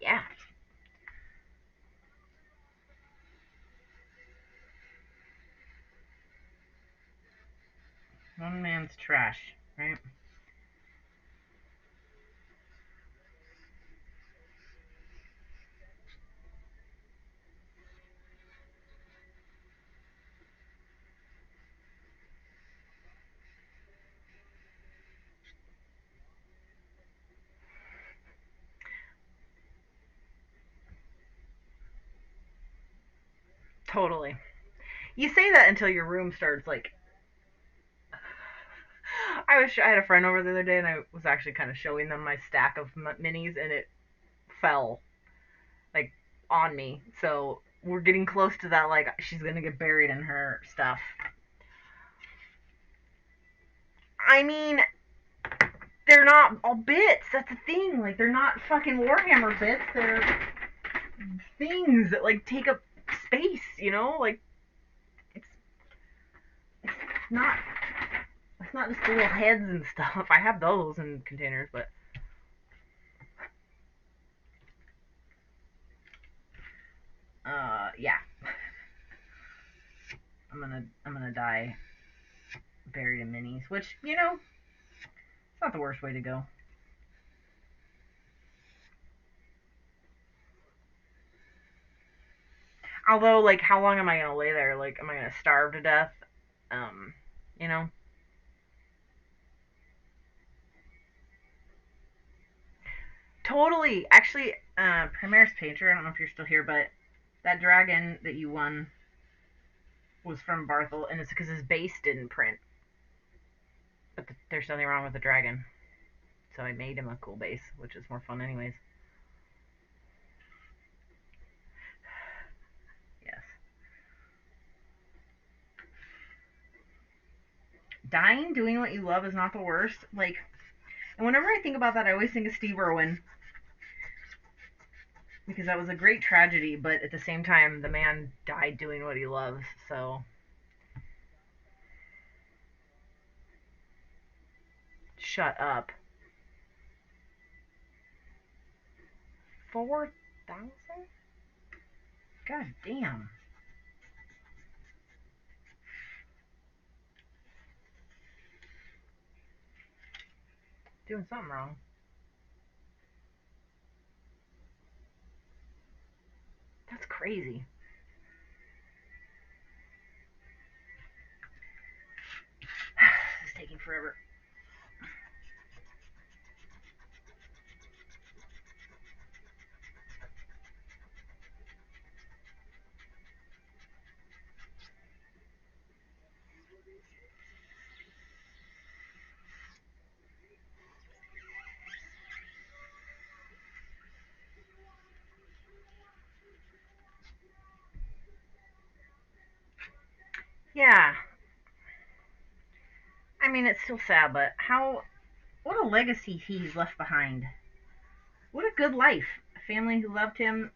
yeah, one man's trash, right? Totally. You say that until your room starts like. I had a friend over the other day, and I was actually kind of showing them my stack of minis, and it fell like on me. So we're getting close to that. Like she's gonna get buried in her stuff. I mean, they're not all bits. That's the thing. Like they're not fucking Warhammer bits. They're things that like take up space. You know, like it's it's not it's not just the little heads and stuff. I have those in containers, but yeah, I'm gonna die buried in minis, which it's not the worst way to go. Although, like, how long am I gonna lay there? Like, am I gonna starve to death? Um, you know? Totally. Actually, Primaris Painter, I don't know if you're still here, but that dragon that you won was from Barthel, and it's because his base didn't print. But there's nothing wrong with the dragon. So I made him a cool base, which is more fun anyways. Yes. Dying doing what you love is not the worst. Like, and whenever I think about that, I always think of Steve Irwin. Because that was a great tragedy, but at the same time, the man died doing what he loves, so. Shut up. 4,000? God damn. Doing something wrong. That's crazy. This is taking forever. Yeah. I mean, it's still sad, but what a legacy he's left behind. What a good life. A family who loved him,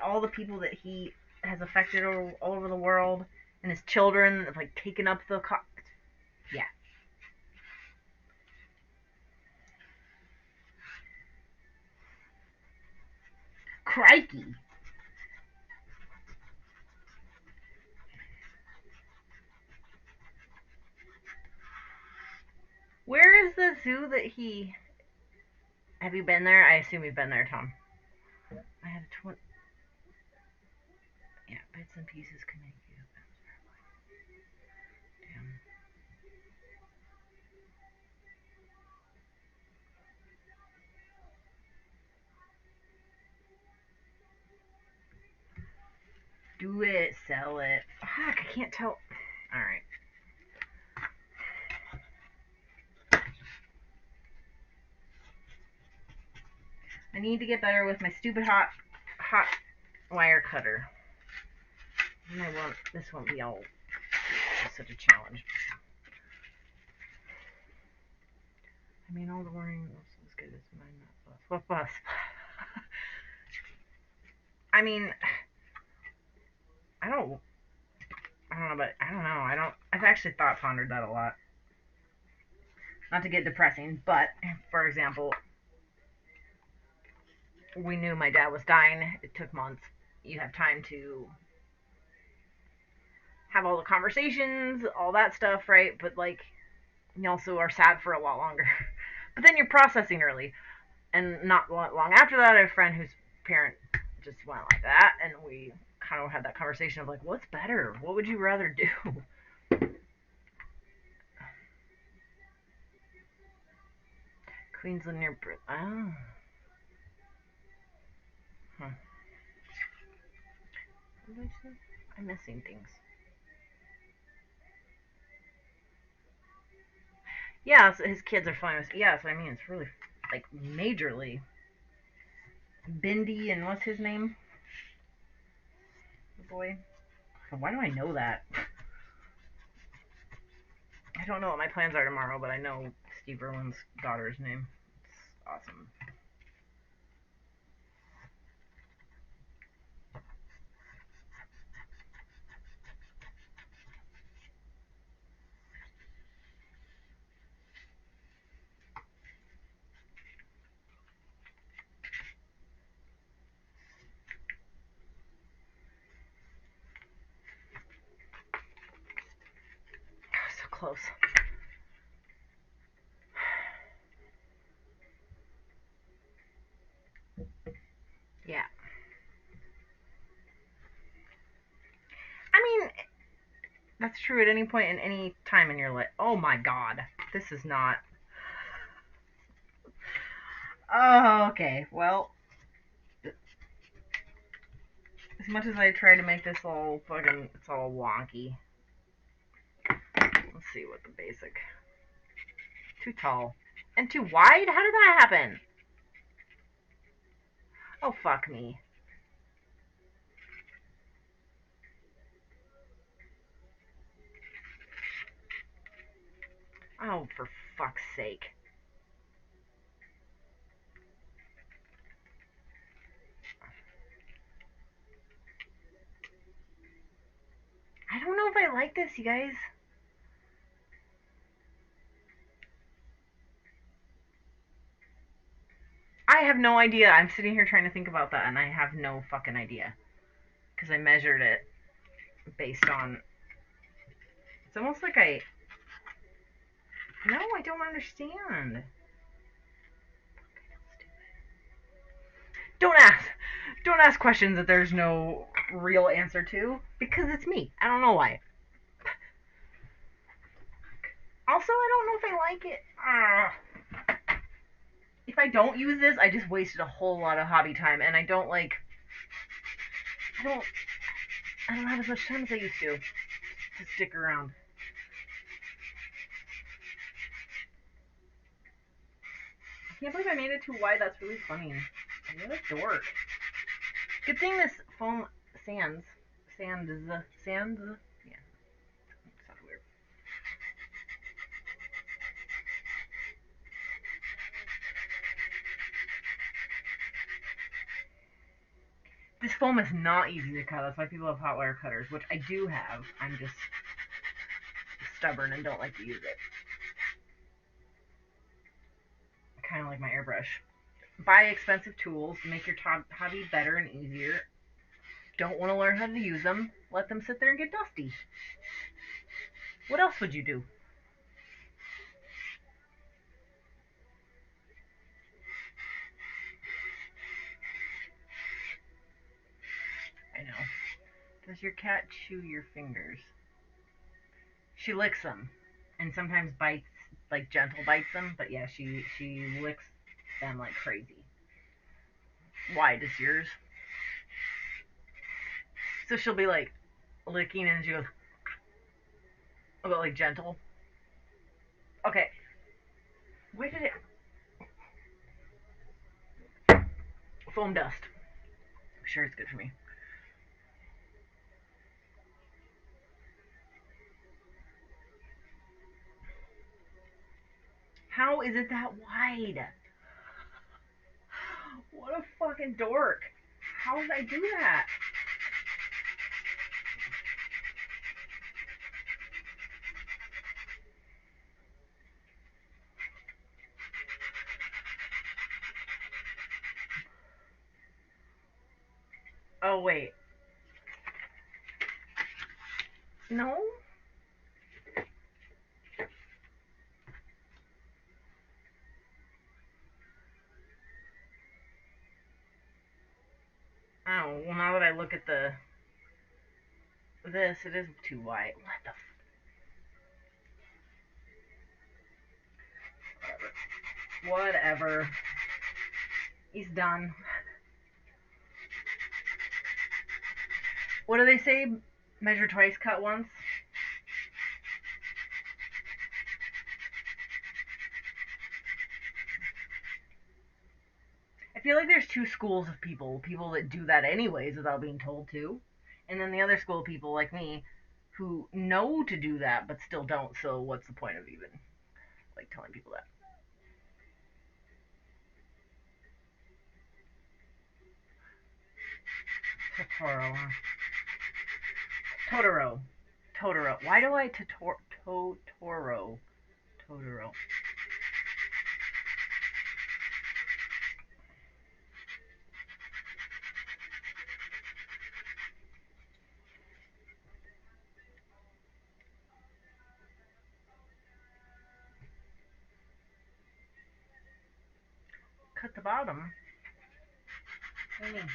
all the people that he has affected all over the world, and his children have, like, taken up yeah. Crikey. Where is the zoo that he... Have you been there? I assume you've been there, Tom. I had a Yeah, bits and pieces connect you. Damn. Do it. Sell it. Fuck, I can't tell. Alright. I need to get better with my stupid hot wire cutter. And this won't be all such a challenge. I mean, all the warning was as good as mine. What bus? I mean, I don't know, but I don't know. I've actually pondered that a lot. Not to get depressing, but for example, we knew my dad was dying. It took months. You have time to have all the conversations, all that stuff, right? But, like, you also are sad for a lot longer. But then you're processing early. And not long after that, I have a friend whose parent just went like that, and we kind of had that conversation of, like, what's better? What would you rather do? Queensland near Oh. Huh. What did I say? I'm missing things. Yeah, so his kids are fine with. Yeah, so I mean, it's really, like, majorly. Bindi and what's his name? The boy. Why do I know that? I don't know what my plans are tomorrow, but I know Steve Irwin's daughter's name. It's awesome. So close. Yeah. That's true at any point in any time in your life. Oh my god. This is not. Oh, okay. Well, as much as I try to make this all fucking, it's all wonky. Let's see what the basic. Too tall. And too wide? How did that happen? Oh, fuck me. Oh, for fuck's sake. I don't know if I like this, you guys. I have no idea. I'm sitting here trying to think about that, and I have no fucking idea. Because I measured it based on. It's almost like I. No, I don't understand. Don't ask. Don't ask questions that there's no real answer to. Because it's me. I don't know why. Also, I don't know if I like it. If I don't use this, I just wasted a whole lot of hobby time, and I don't like. I don't. I don't have as much time as I used to stick around. I can't believe I made it too wide. That's really funny. What a dork. Good thing this foam sands. Sands. Sands. Yeah. Sounds weird. This foam is not easy to cut. That's why people have hot wire cutters, which I do have. I'm just stubborn and don't like to use it. Kind of like my airbrush. Buy expensive tools. Make your hobby better and easier. Don't want to learn how to use them. Let them sit there and get dusty. What else would you do? I know. Does your cat chew your fingers? She licks them, and sometimes bites, like gentle bites them. But yeah, she licks them like crazy. Why? Does yours? So she'll be like licking, and she goes, about like gentle. Okay. Where did it? Foam dust. I'm sure it's good for me. How is it that wide? What a fucking dork. How did I do that? Oh, wait. No? Oh, well, now that I look at this, it is too wide. What the Whatever. He's done. What do they say? Measure twice, cut once? I feel like there's two schools of people. People that do that anyways without being told to. And then the other school of people like me who know to do that but still don't. So what's the point of even like telling people that? Totoro. Totoro. Totoro. Why do I Totoro? Totoro. Cut the bottom. What do you mean?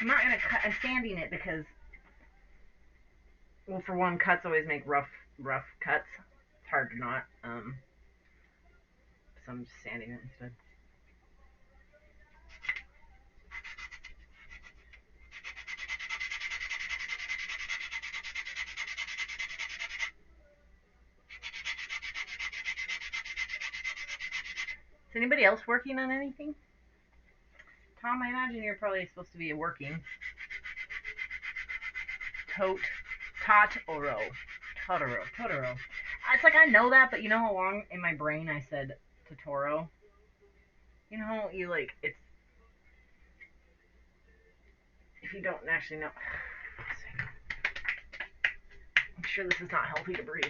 I'm not gonna cut. I'm sanding it because Well, for one, cuts always make rough cuts. It's hard to not. So I'm just sanding it instead. Is anybody else working on anything? Tom, I imagine you're probably supposed to be working. Totoro. Totoro. It's like I know that, but you know how long in my brain I said Totoro? You know how you like, it's, if you don't actually know. I'm sure this is not healthy to breathe.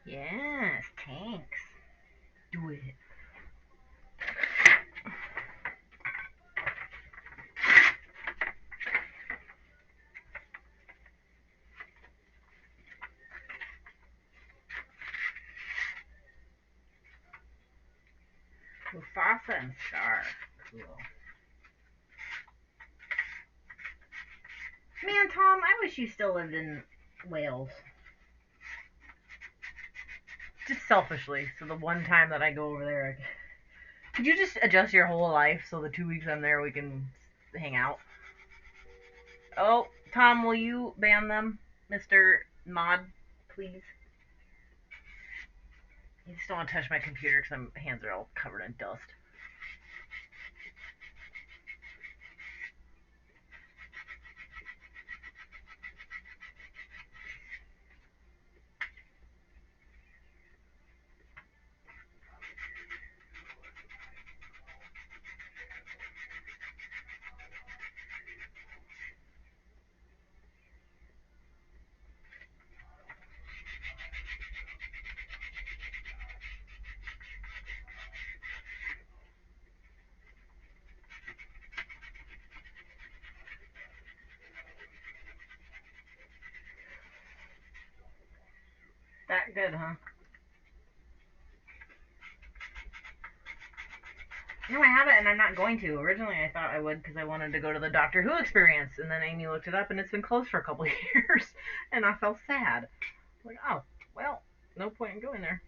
Yes, tanks. Do it. Mufasa and Scar. Cool. Man, Tom, I wish you still lived in Wales. Just selfishly, so the one time that I go over there, could you just adjust your whole life so the 2 weeks I'm there we can hang out? Oh, Tom, will you ban them, Mr. Mod, please? I just don't want to touch my computer because my hands are all covered in dust. That good, huh? No, I haven't, and I'm not going to. Originally, I thought I would because I wanted to go to the Doctor Who experience, and then Amy looked it up, and it's been closed for a couple of years, and I felt sad. Like, oh, well, no point in going there.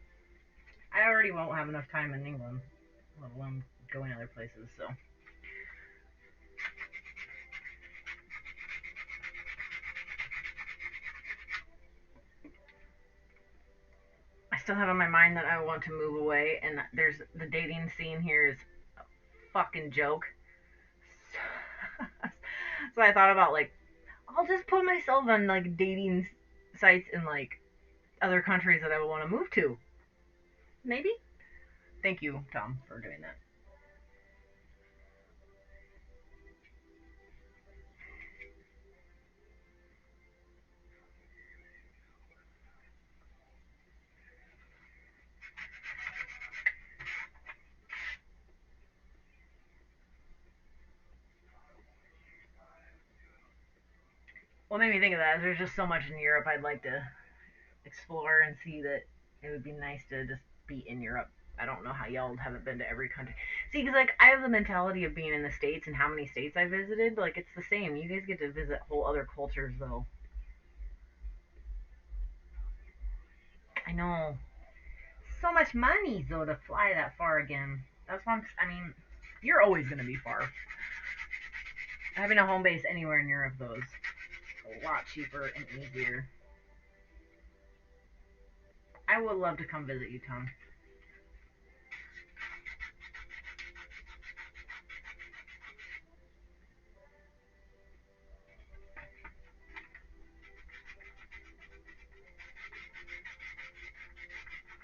I already won't have enough time in England, let alone going other places, so. I still have in my mind that I want to move away, and there's the dating scene here is a fucking joke. So I thought about like I'll just put myself on like dating sites in like other countries that I would want to move to. Maybe. Thank you, Tom, for doing that. What made me think of that is there's just so much in Europe I'd like to explore and see that it would be nice to just be in Europe. I don't know how y'all haven't been to every country. See, because like I have the mentality of being in the states and how many states I visited. Like it's the same. You guys get to visit whole other cultures though. I know. So much money though to fly that far again. That's why I mean, you're always gonna be far. Having a home base anywhere in Europe though is a lot cheaper and easier. I would love to come visit you, Tom.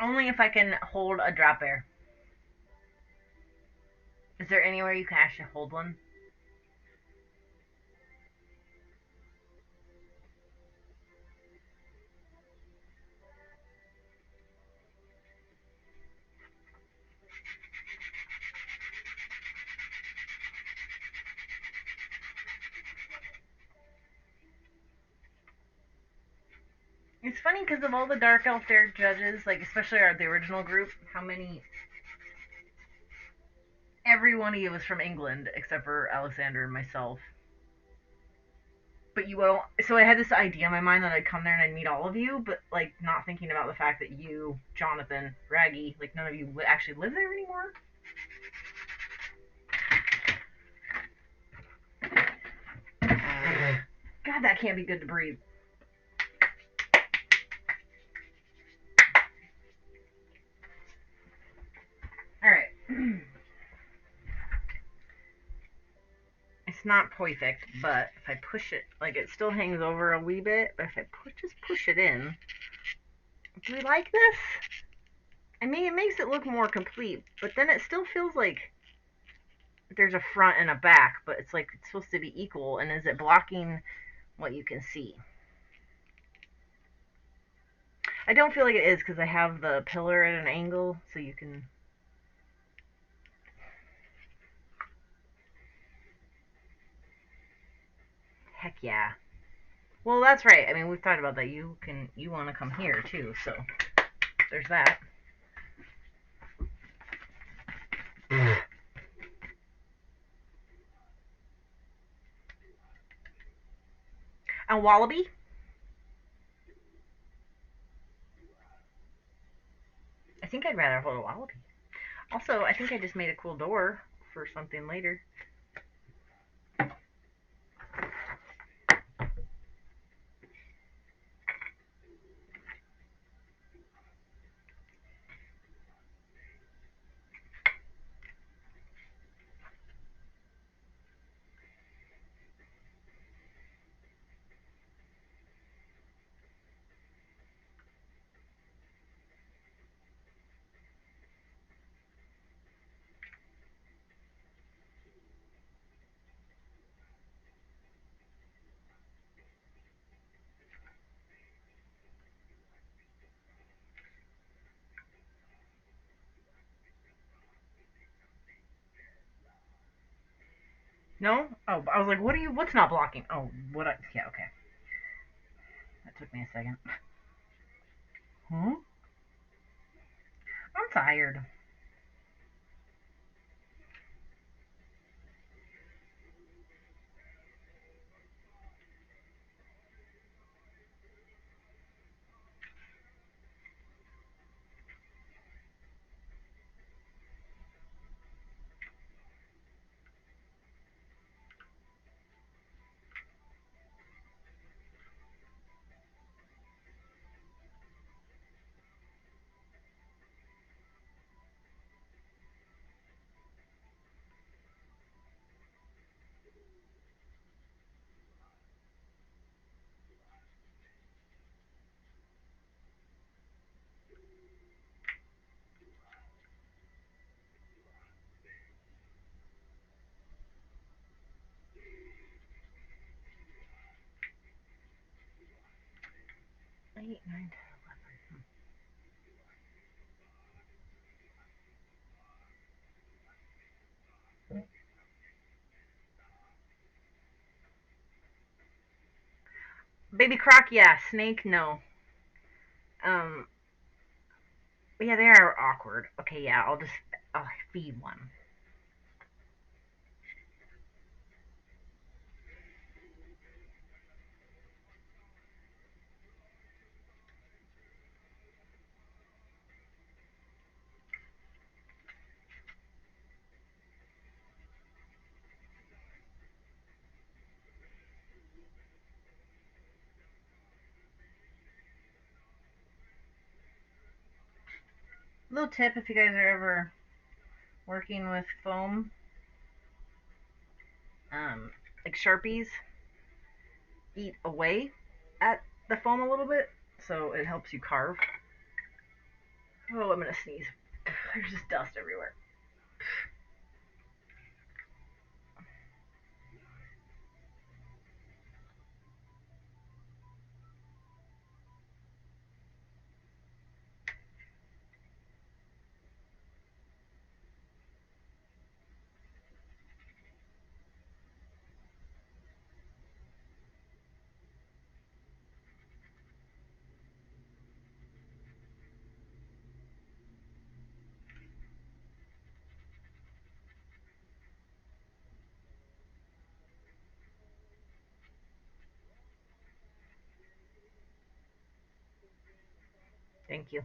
Only if I can hold a drop bear. Is there anywhere you can actually hold one? It's funny because of all the Dark Elf Fair judges, like especially the original group, how many. Every one of you was from England except for Alexander and myself. But you will. So I had this idea in my mind that I'd come there and I'd meet all of you, but like not thinking about the fact that you, Jonathan, Raggy, like none of you actually live there anymore. God, that can't be good to breathe. All right. It's not perfect, but if I push it, like it still hangs over a wee bit, but if I just push it in, do we like this? I mean, it makes it look more complete, but then it still feels like there's a front and a back, but it's like it's supposed to be equal, and is it blocking what you can see? I don't feel like it is because I have the pillar at an angle, so you can. Heck yeah. Well, that's right. I mean, we've talked about that. You want to come here too, so there's that. A wallaby. I think I'd rather hold a wallaby. Also, I think I just made a cool door for something later. No? Oh, I was like, what are you? What's not blocking? Oh, what? Yeah, okay. That took me a second. Hmm? I'm tired. Eight, nine, 10, 11. Baby croc, yeah. Snake, no. Um, yeah, they are awkward. Okay, yeah, I'll feed one. Little tip if you guys are ever working with foam, like Sharpies, eat away at the foam a little bit, so it helps you carve. Oh, I'm gonna sneeze. There's just dust everywhere. Thank you.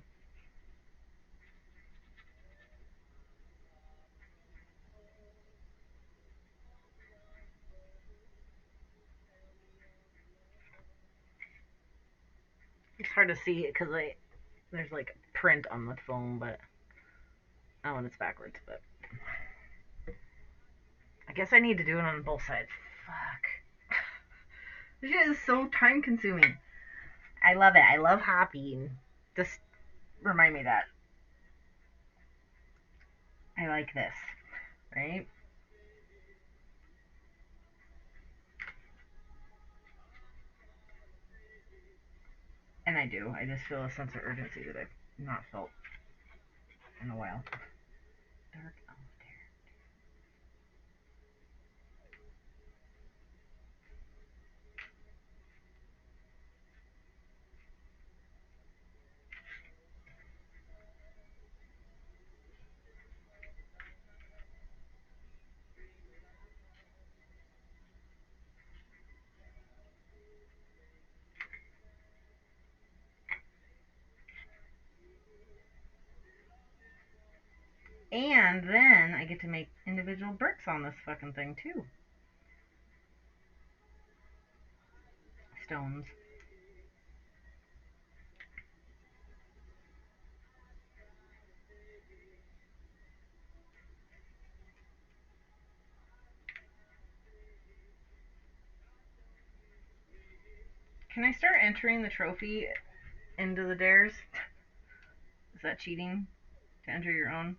It's hard to see it because there's like print on the phone, but oh, and it's backwards. But I guess I need to do it on both sides. Fuck. This shit is so time consuming. I love it. I love hopping. Just remind me that I like this, right? And I do. I just feel a sense of urgency that I've not felt in a while. Dark. Oh, and then I get to make individual bricks on this fucking thing too. Stones. Can I start entering the trophy into the dares? Is that cheating to enter your own?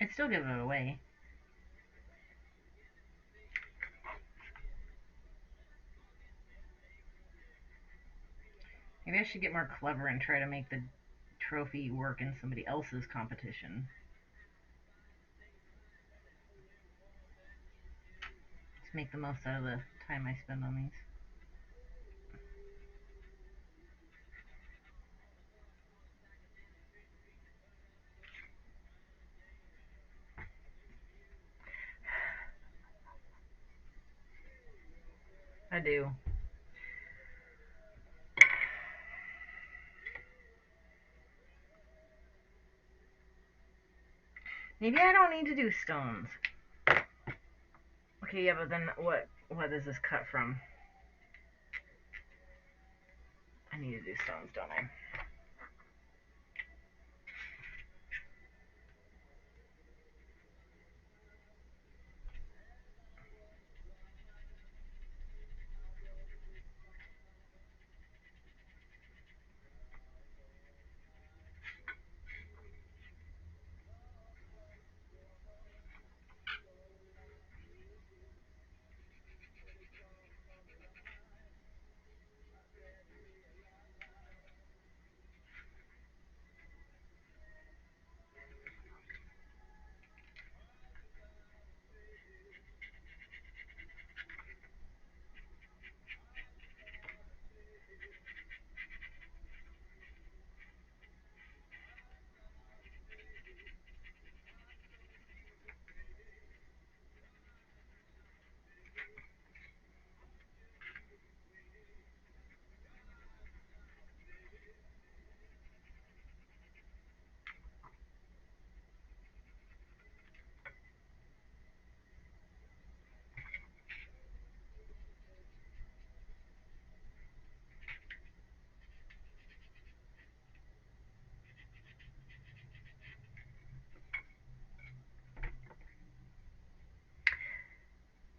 I'd still give it away. Maybe I should get more clever and try to make the trophy work in somebody else's competition. Just make the most out of the time I spend on these. I do. Maybe I don't need to do stones. Okay, yeah, but then what is this cut from? I need to do stones, don't I?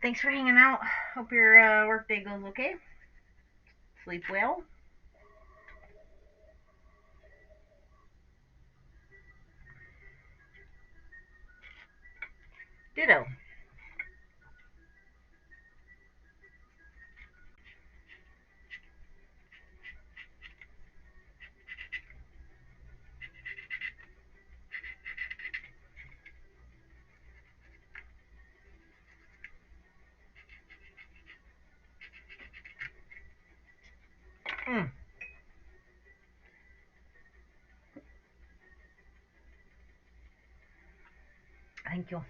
Thanks for hanging out. Hope your workday goes okay. Sleep well. Ditto. Mm, thank you.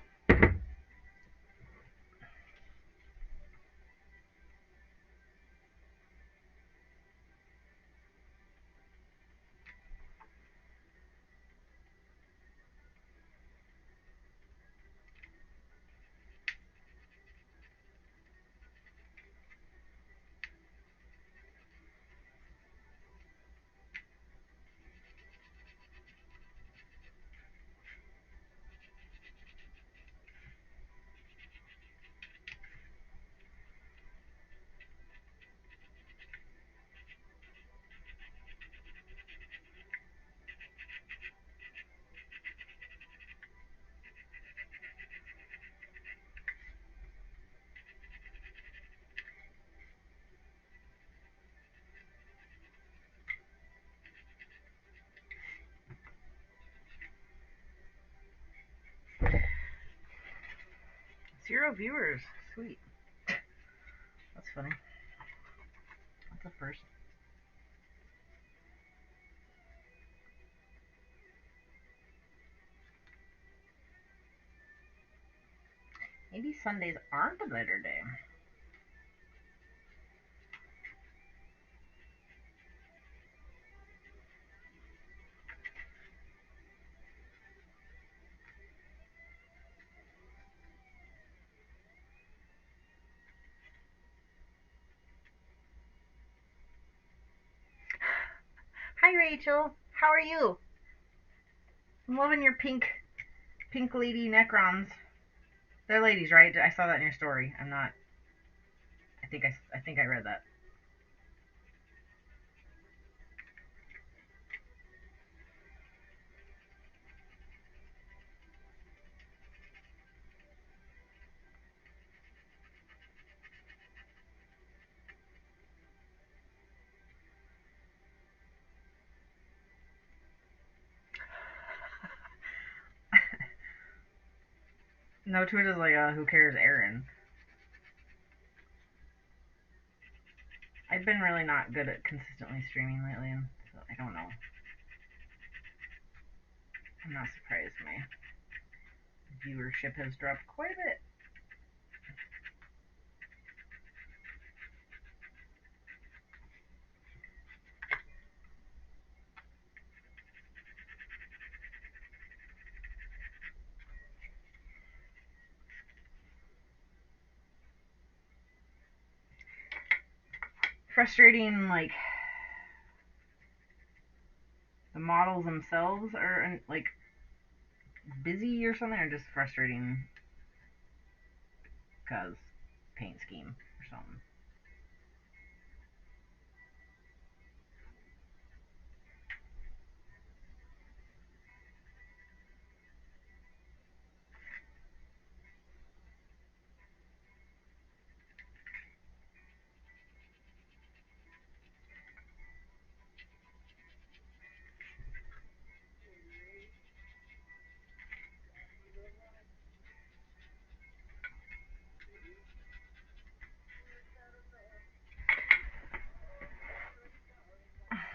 Zero viewers. Sweet. That's funny. That's a first. Maybe Sundays aren't a better day. Hi, Rachel. How are you? I'm loving your pink lady necrons. They're ladies, right? I saw that in your story. I'm not. I think I read that. No, Twitch is like, who cares, Aaron? I've been really not good at consistently streaming lately, and so I don't know. I'm not surprised my viewership has dropped quite a bit. Frustrating, like, the models themselves are, like, busy or something, or just frustrating because paint scheme or something.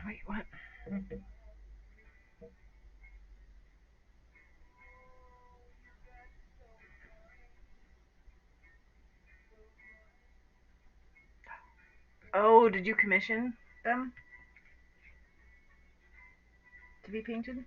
Wait, what? Oh, did you commission them to be painted?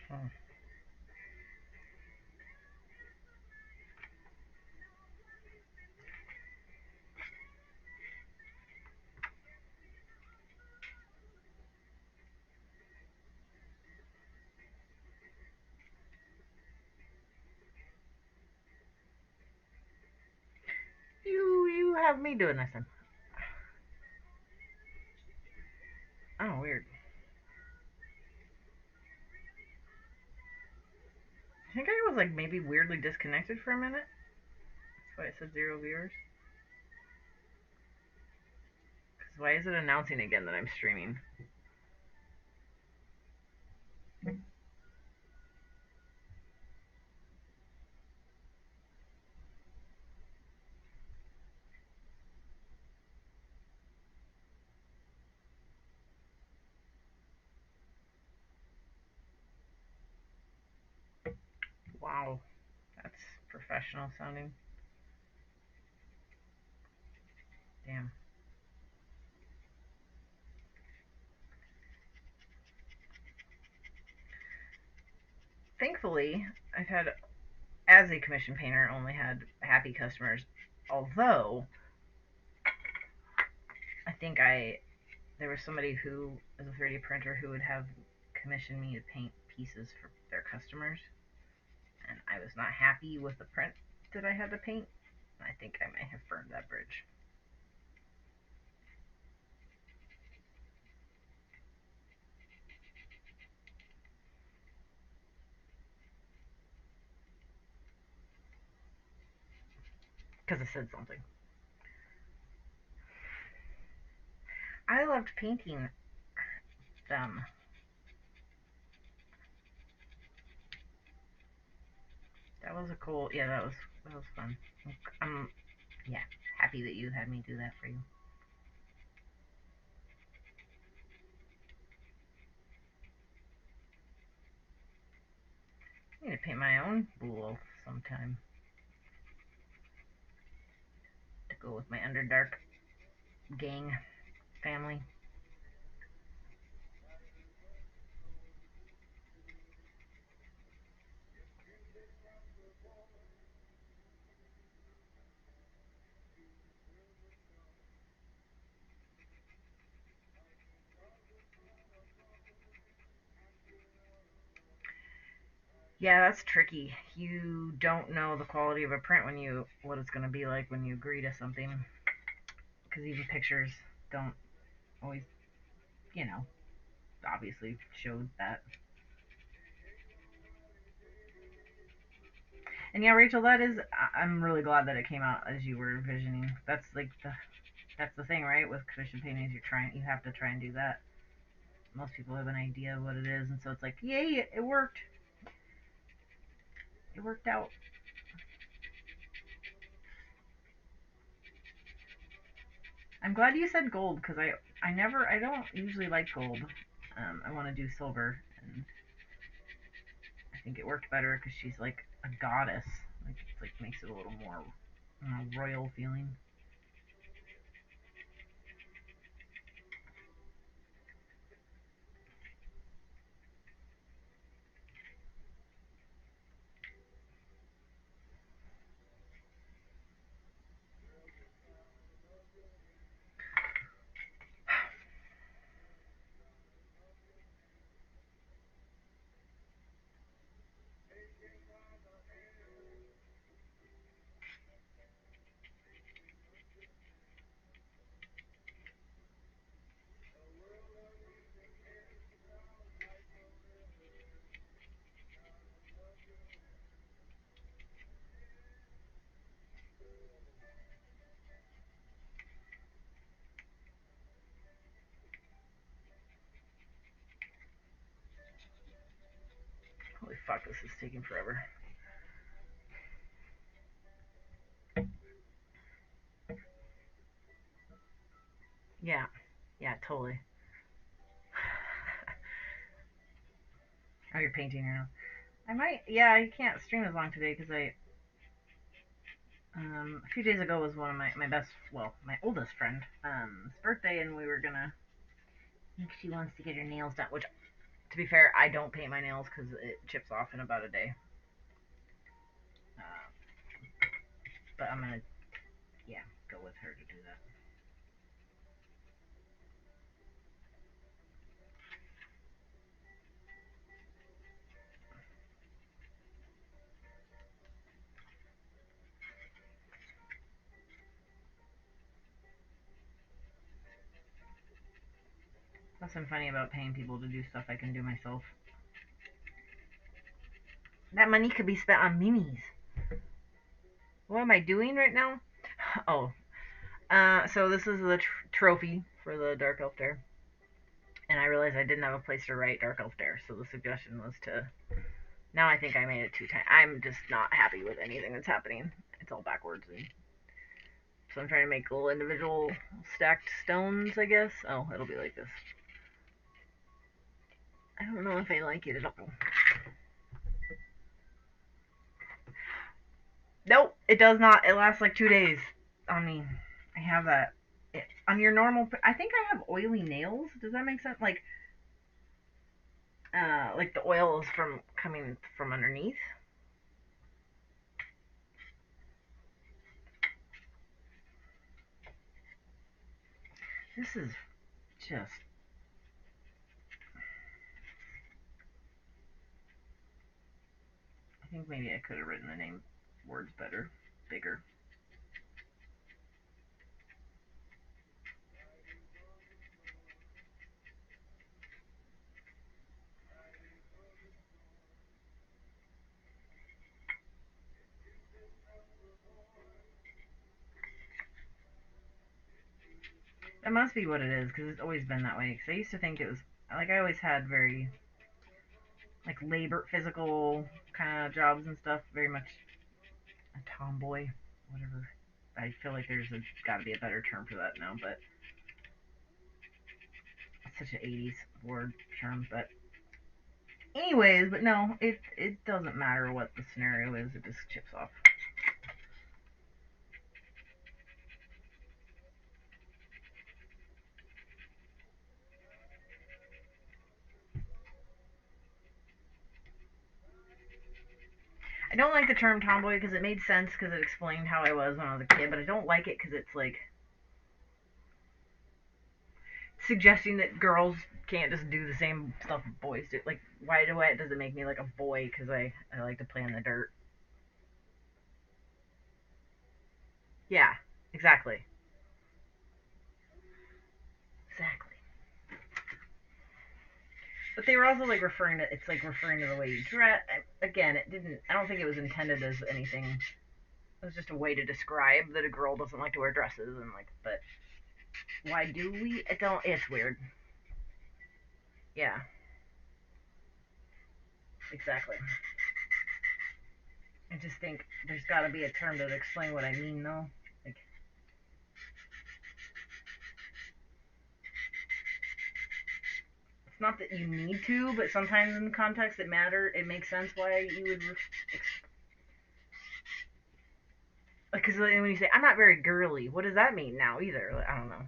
Hmm. You have me doing this then. Oh, weird. I think I was like maybe weirdly disconnected for a minute. That's why it said 0 viewers. Because why is it announcing again that I'm streaming? Wow, that's professional sounding. Damn. Thankfully, I've had, as a commission painter, only had happy customers. Although, I think there was somebody who is a 3D printer who would have commissioned me to paint pieces for their customers, and I was not happy with the print that I had to paint. I think I may have burned that bridge. Because it said something. I loved painting them. That was a cool, yeah, that was fun. I'm, yeah, happy that you had me do that for you. I need to paint my own Boolwolf sometime to go with my Underdark gang family. Yeah, that's tricky. You don't know the quality of a print what it's going to be like when you agree to something, because even pictures don't always, you know, obviously showed that. And yeah, Rachel, I'm really glad that it came out as you were envisioning. That's the thing, right? With commission paintings, you have to try and do that. Most people have an idea of what it is, and so it's like, yay, it worked. It worked out. I'm glad you said gold because I don't usually like gold. I want to do silver, and I think it worked better because she's like a goddess. Like it like makes it a little more royal feeling. Holy fuck, this is taking forever. Yeah, yeah, totally. Oh, you're painting now. I might. Yeah, I can't stream as long today because a few days ago was one of my oldest friend birthday, and we were gonna. I think she wants to get her nails done, which To be fair, I don't paint my nails because it chips off in about a day. But I'm gonna, yeah, go with her to do that. That's something funny about paying people to do stuff I can do myself. That money could be spent on minis. What am I doing right now? Oh, so this is the trophy for the Dark Elf Dare. And I realized I didn't have a place to write Dark Elf Dare, so the suggestion was to... Now I think I made it 2 times. I'm just not happy with anything that's happening. It's all backwards. So I'm trying to make little individual stacked stones, I guess. Oh, it'll be like this. I don't know if I like it at all. Nope, it does not. It lasts like 2 days on me. I have that. On your normal... I think I have oily nails. Does that make sense? Like the oil is from coming from underneath. This is just... I think maybe I could have written the name words better, bigger. That must be what it is, because it's always been that way. Because I used to think it was... Like, I always had very... Like, labor, physical kind of jobs and stuff. Very much a tomboy. Whatever. I feel like there's got to be a better term for that now, but... It's such an 80s word term, but... Anyways, but no, it doesn't matter what the scenario is, it just chips off. I don't like the term tomboy because it made sense because it explained how I was when I was a kid, but I don't like it because it's like suggesting that girls can't just do the same stuff boys do. Like, why does it make me like a boy because I like to play in the dirt? Yeah, exactly. Exactly. But they were also like referring to it's like referring to the way you dress. Again, it didn't. I don't think it was intended as anything. It was just a way to describe that a girl doesn't like to wear dresses and like. But why do we? It don't. It's weird. Yeah. Exactly. I just think there's got to be a term to explain what I mean, though. Like, it's not that you need to, but sometimes in the context it makes sense why you would. Like, because when you say, I'm not very girly, what does that mean now, either? Like, I don't know.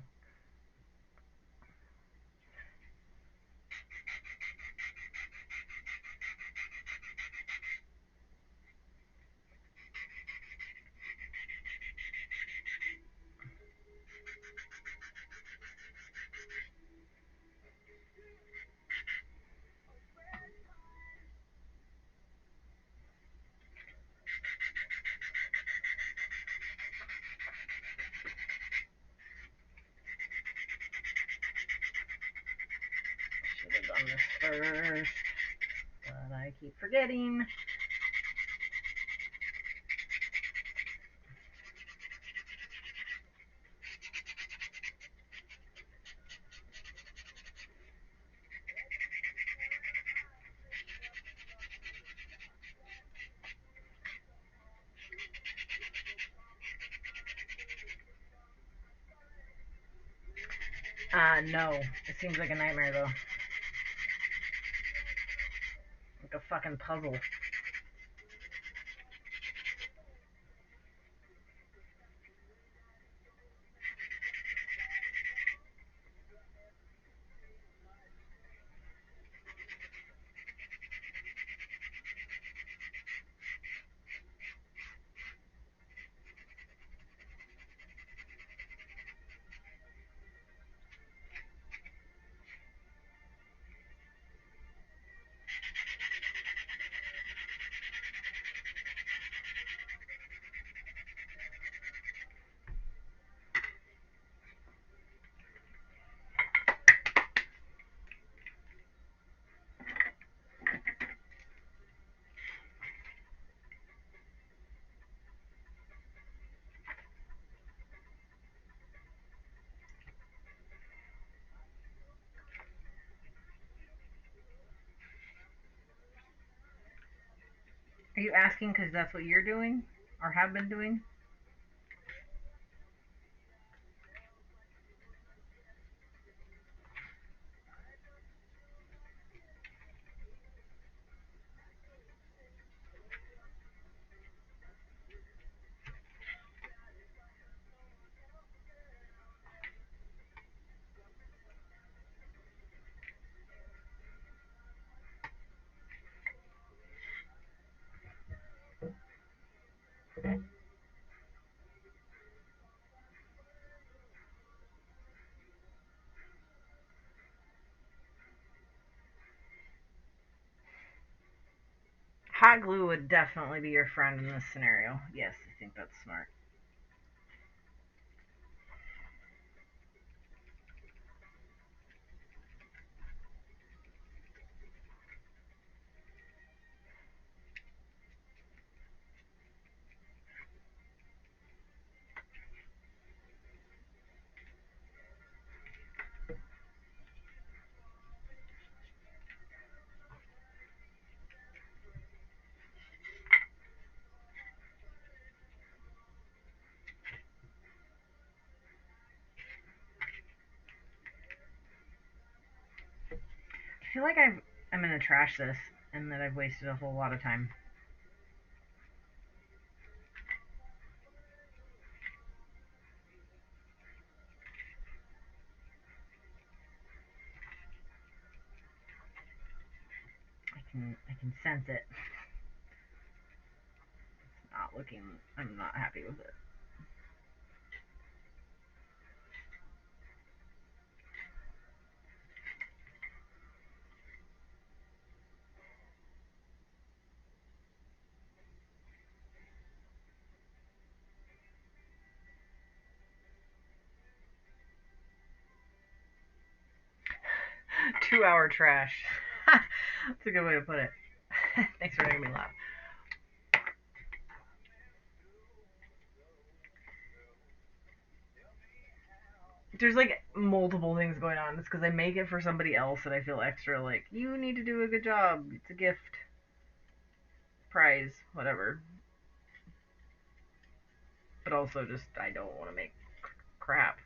Should have done this first, but I keep forgetting. No. It seems like a nightmare, though. Like a fucking puzzle. Are you asking because that's what you're doing or have been doing? Hot glue would definitely be your friend in this scenario. Yes, I think that's smart. I feel like I'm gonna trash this and that I've wasted a whole lot of time. I can sense it. It's not looking. I'm not happy with it. 2 hour trash. That's a good way to put it. Thanks for making me laugh. There's like multiple things going on. It's because I make it for somebody else and I feel extra like, you need to do a good job. It's a gift, prize, whatever. But also just, I don't want to make crap.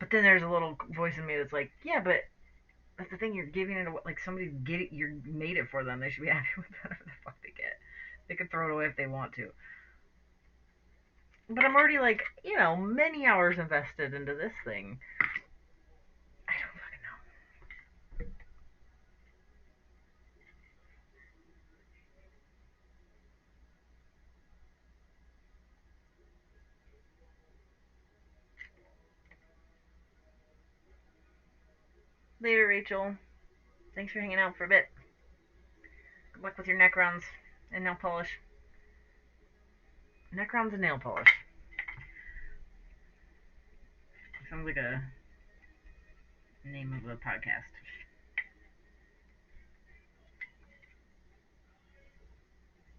But then there's a little voice in me that's like, yeah, but that's the thing. You're giving it away. Like somebody get it. You made it for them. They should be happy with whatever the fuck they get. They can throw it away if they want to. But I'm already like, many hours invested into this thing. I don't fucking know. Later, Rachel. Thanks for hanging out for a bit. Good luck with your neck rounds and nail polish. Neck rounds and nail polish. Sounds like a name of a podcast.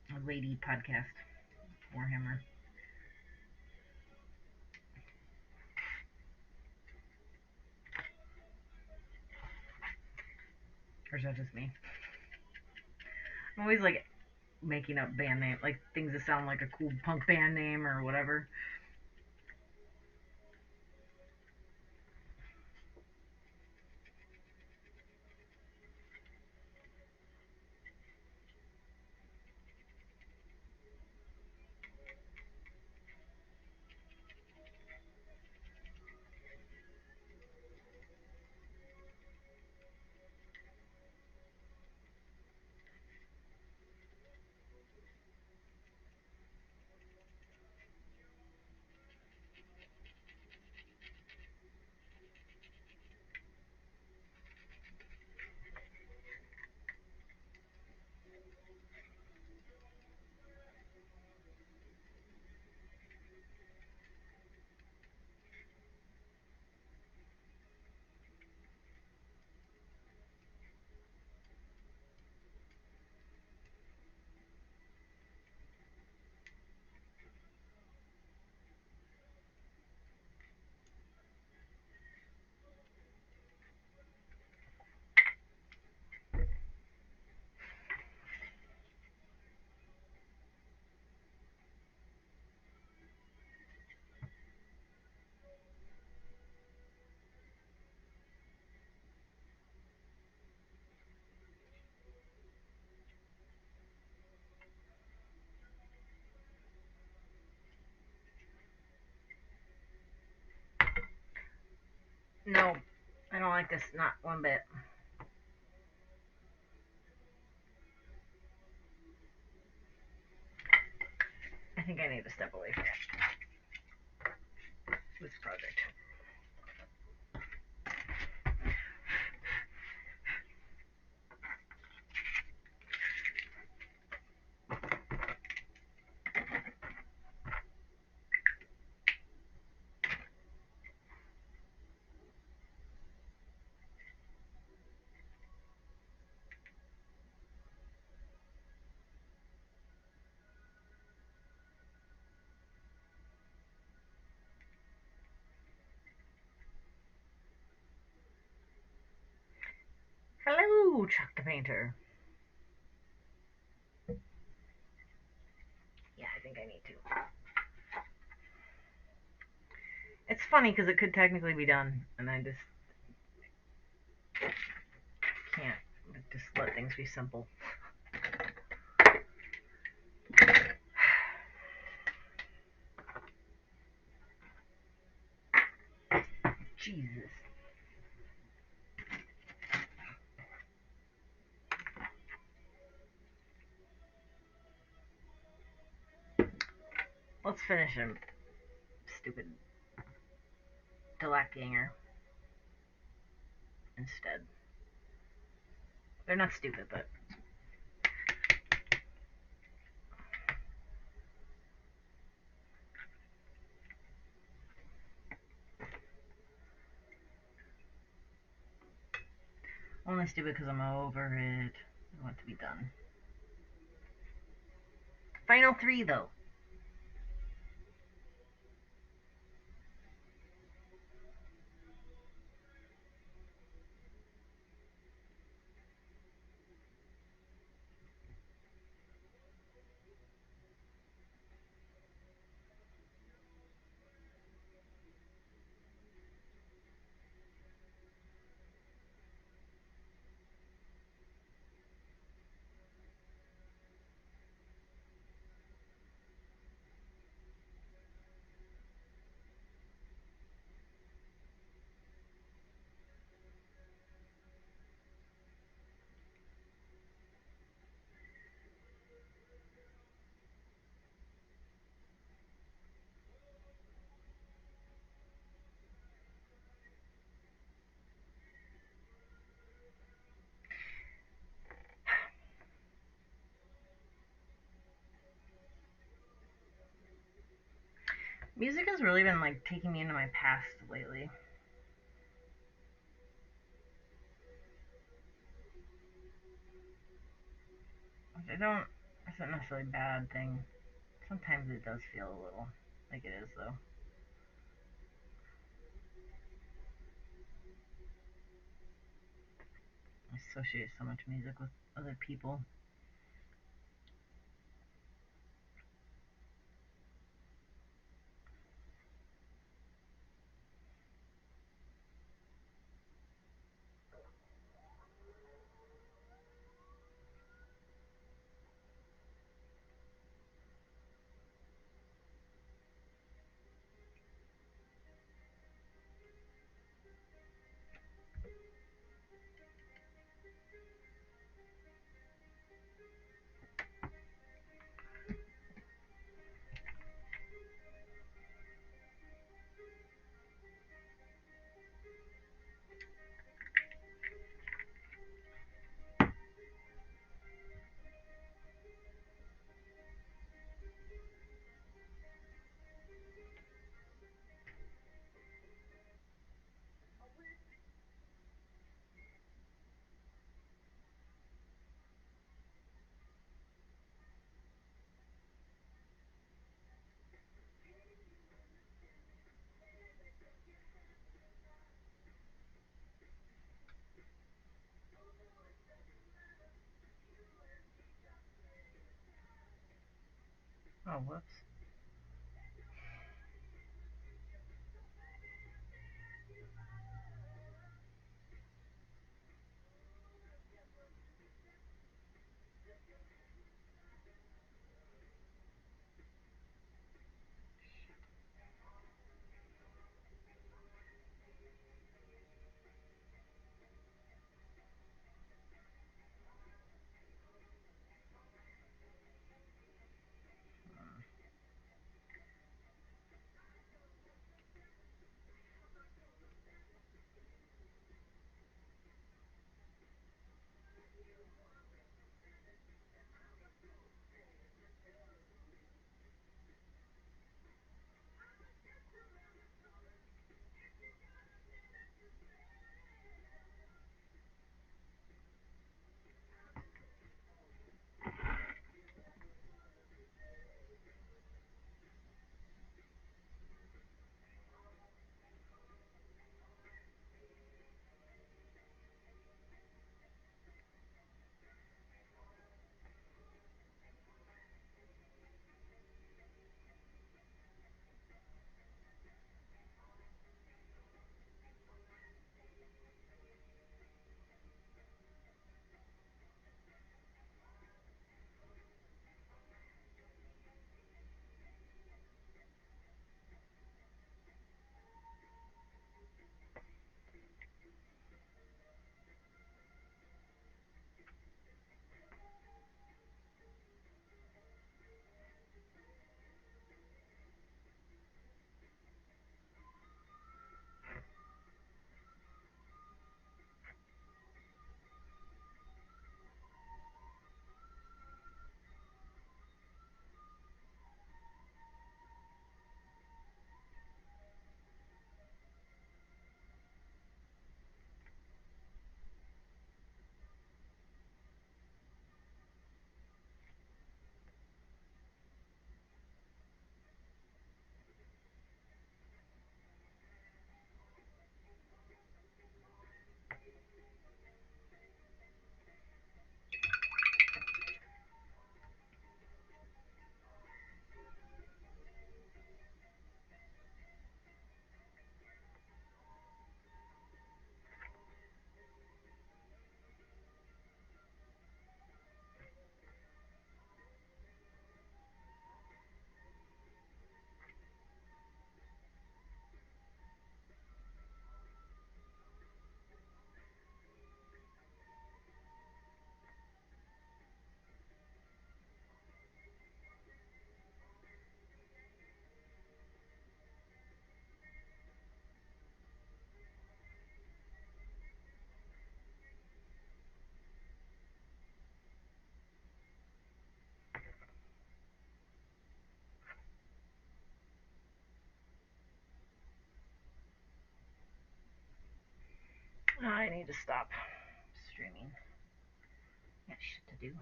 A lady podcast. Warhammer. Or is that just me? I'm always like making up band name, like things that sound like a cool punk band name or whatever. No, I don't like this, not one bit. I think I need to step away from this project. Hello, Chuck the Painter. Yeah, I think I need to. It's funny because it could technically be done, and I just can't just let things be simple. Jesus. Let's finish him. Stupid Ganger instead. They're not stupid, but only stupid because I'm over it. I want it to be done. Final 3, though. Music has really been like taking me into my past lately. I don't. It's not necessarily a bad thing. Sometimes it does feel a little like it is, though. I associate so much music with other people. Oh, whoops. I need to stop streaming. Got shit to do.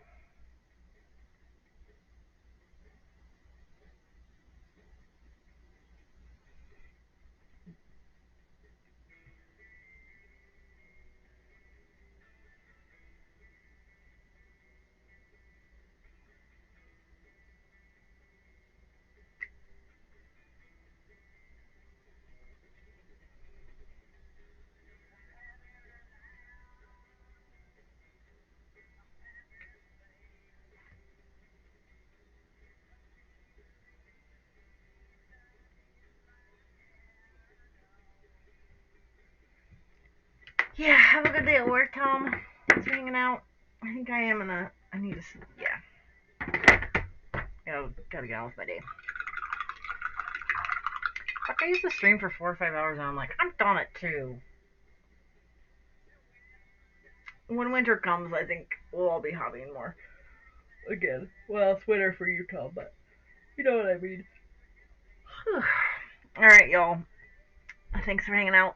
Yeah, have a good day at work, Tom. Thanks for hanging out. I think I am gonna. I need to. Yeah. Gotta get on with my day. Fuck, I used to stream for 4 or 5 hours and I'm like, I'm done at 2. When winter comes, I think we'll all be hobbying more. Again. Well, it's winter for you, Tom, but you know what I mean. Alright, y'all. Thanks for hanging out.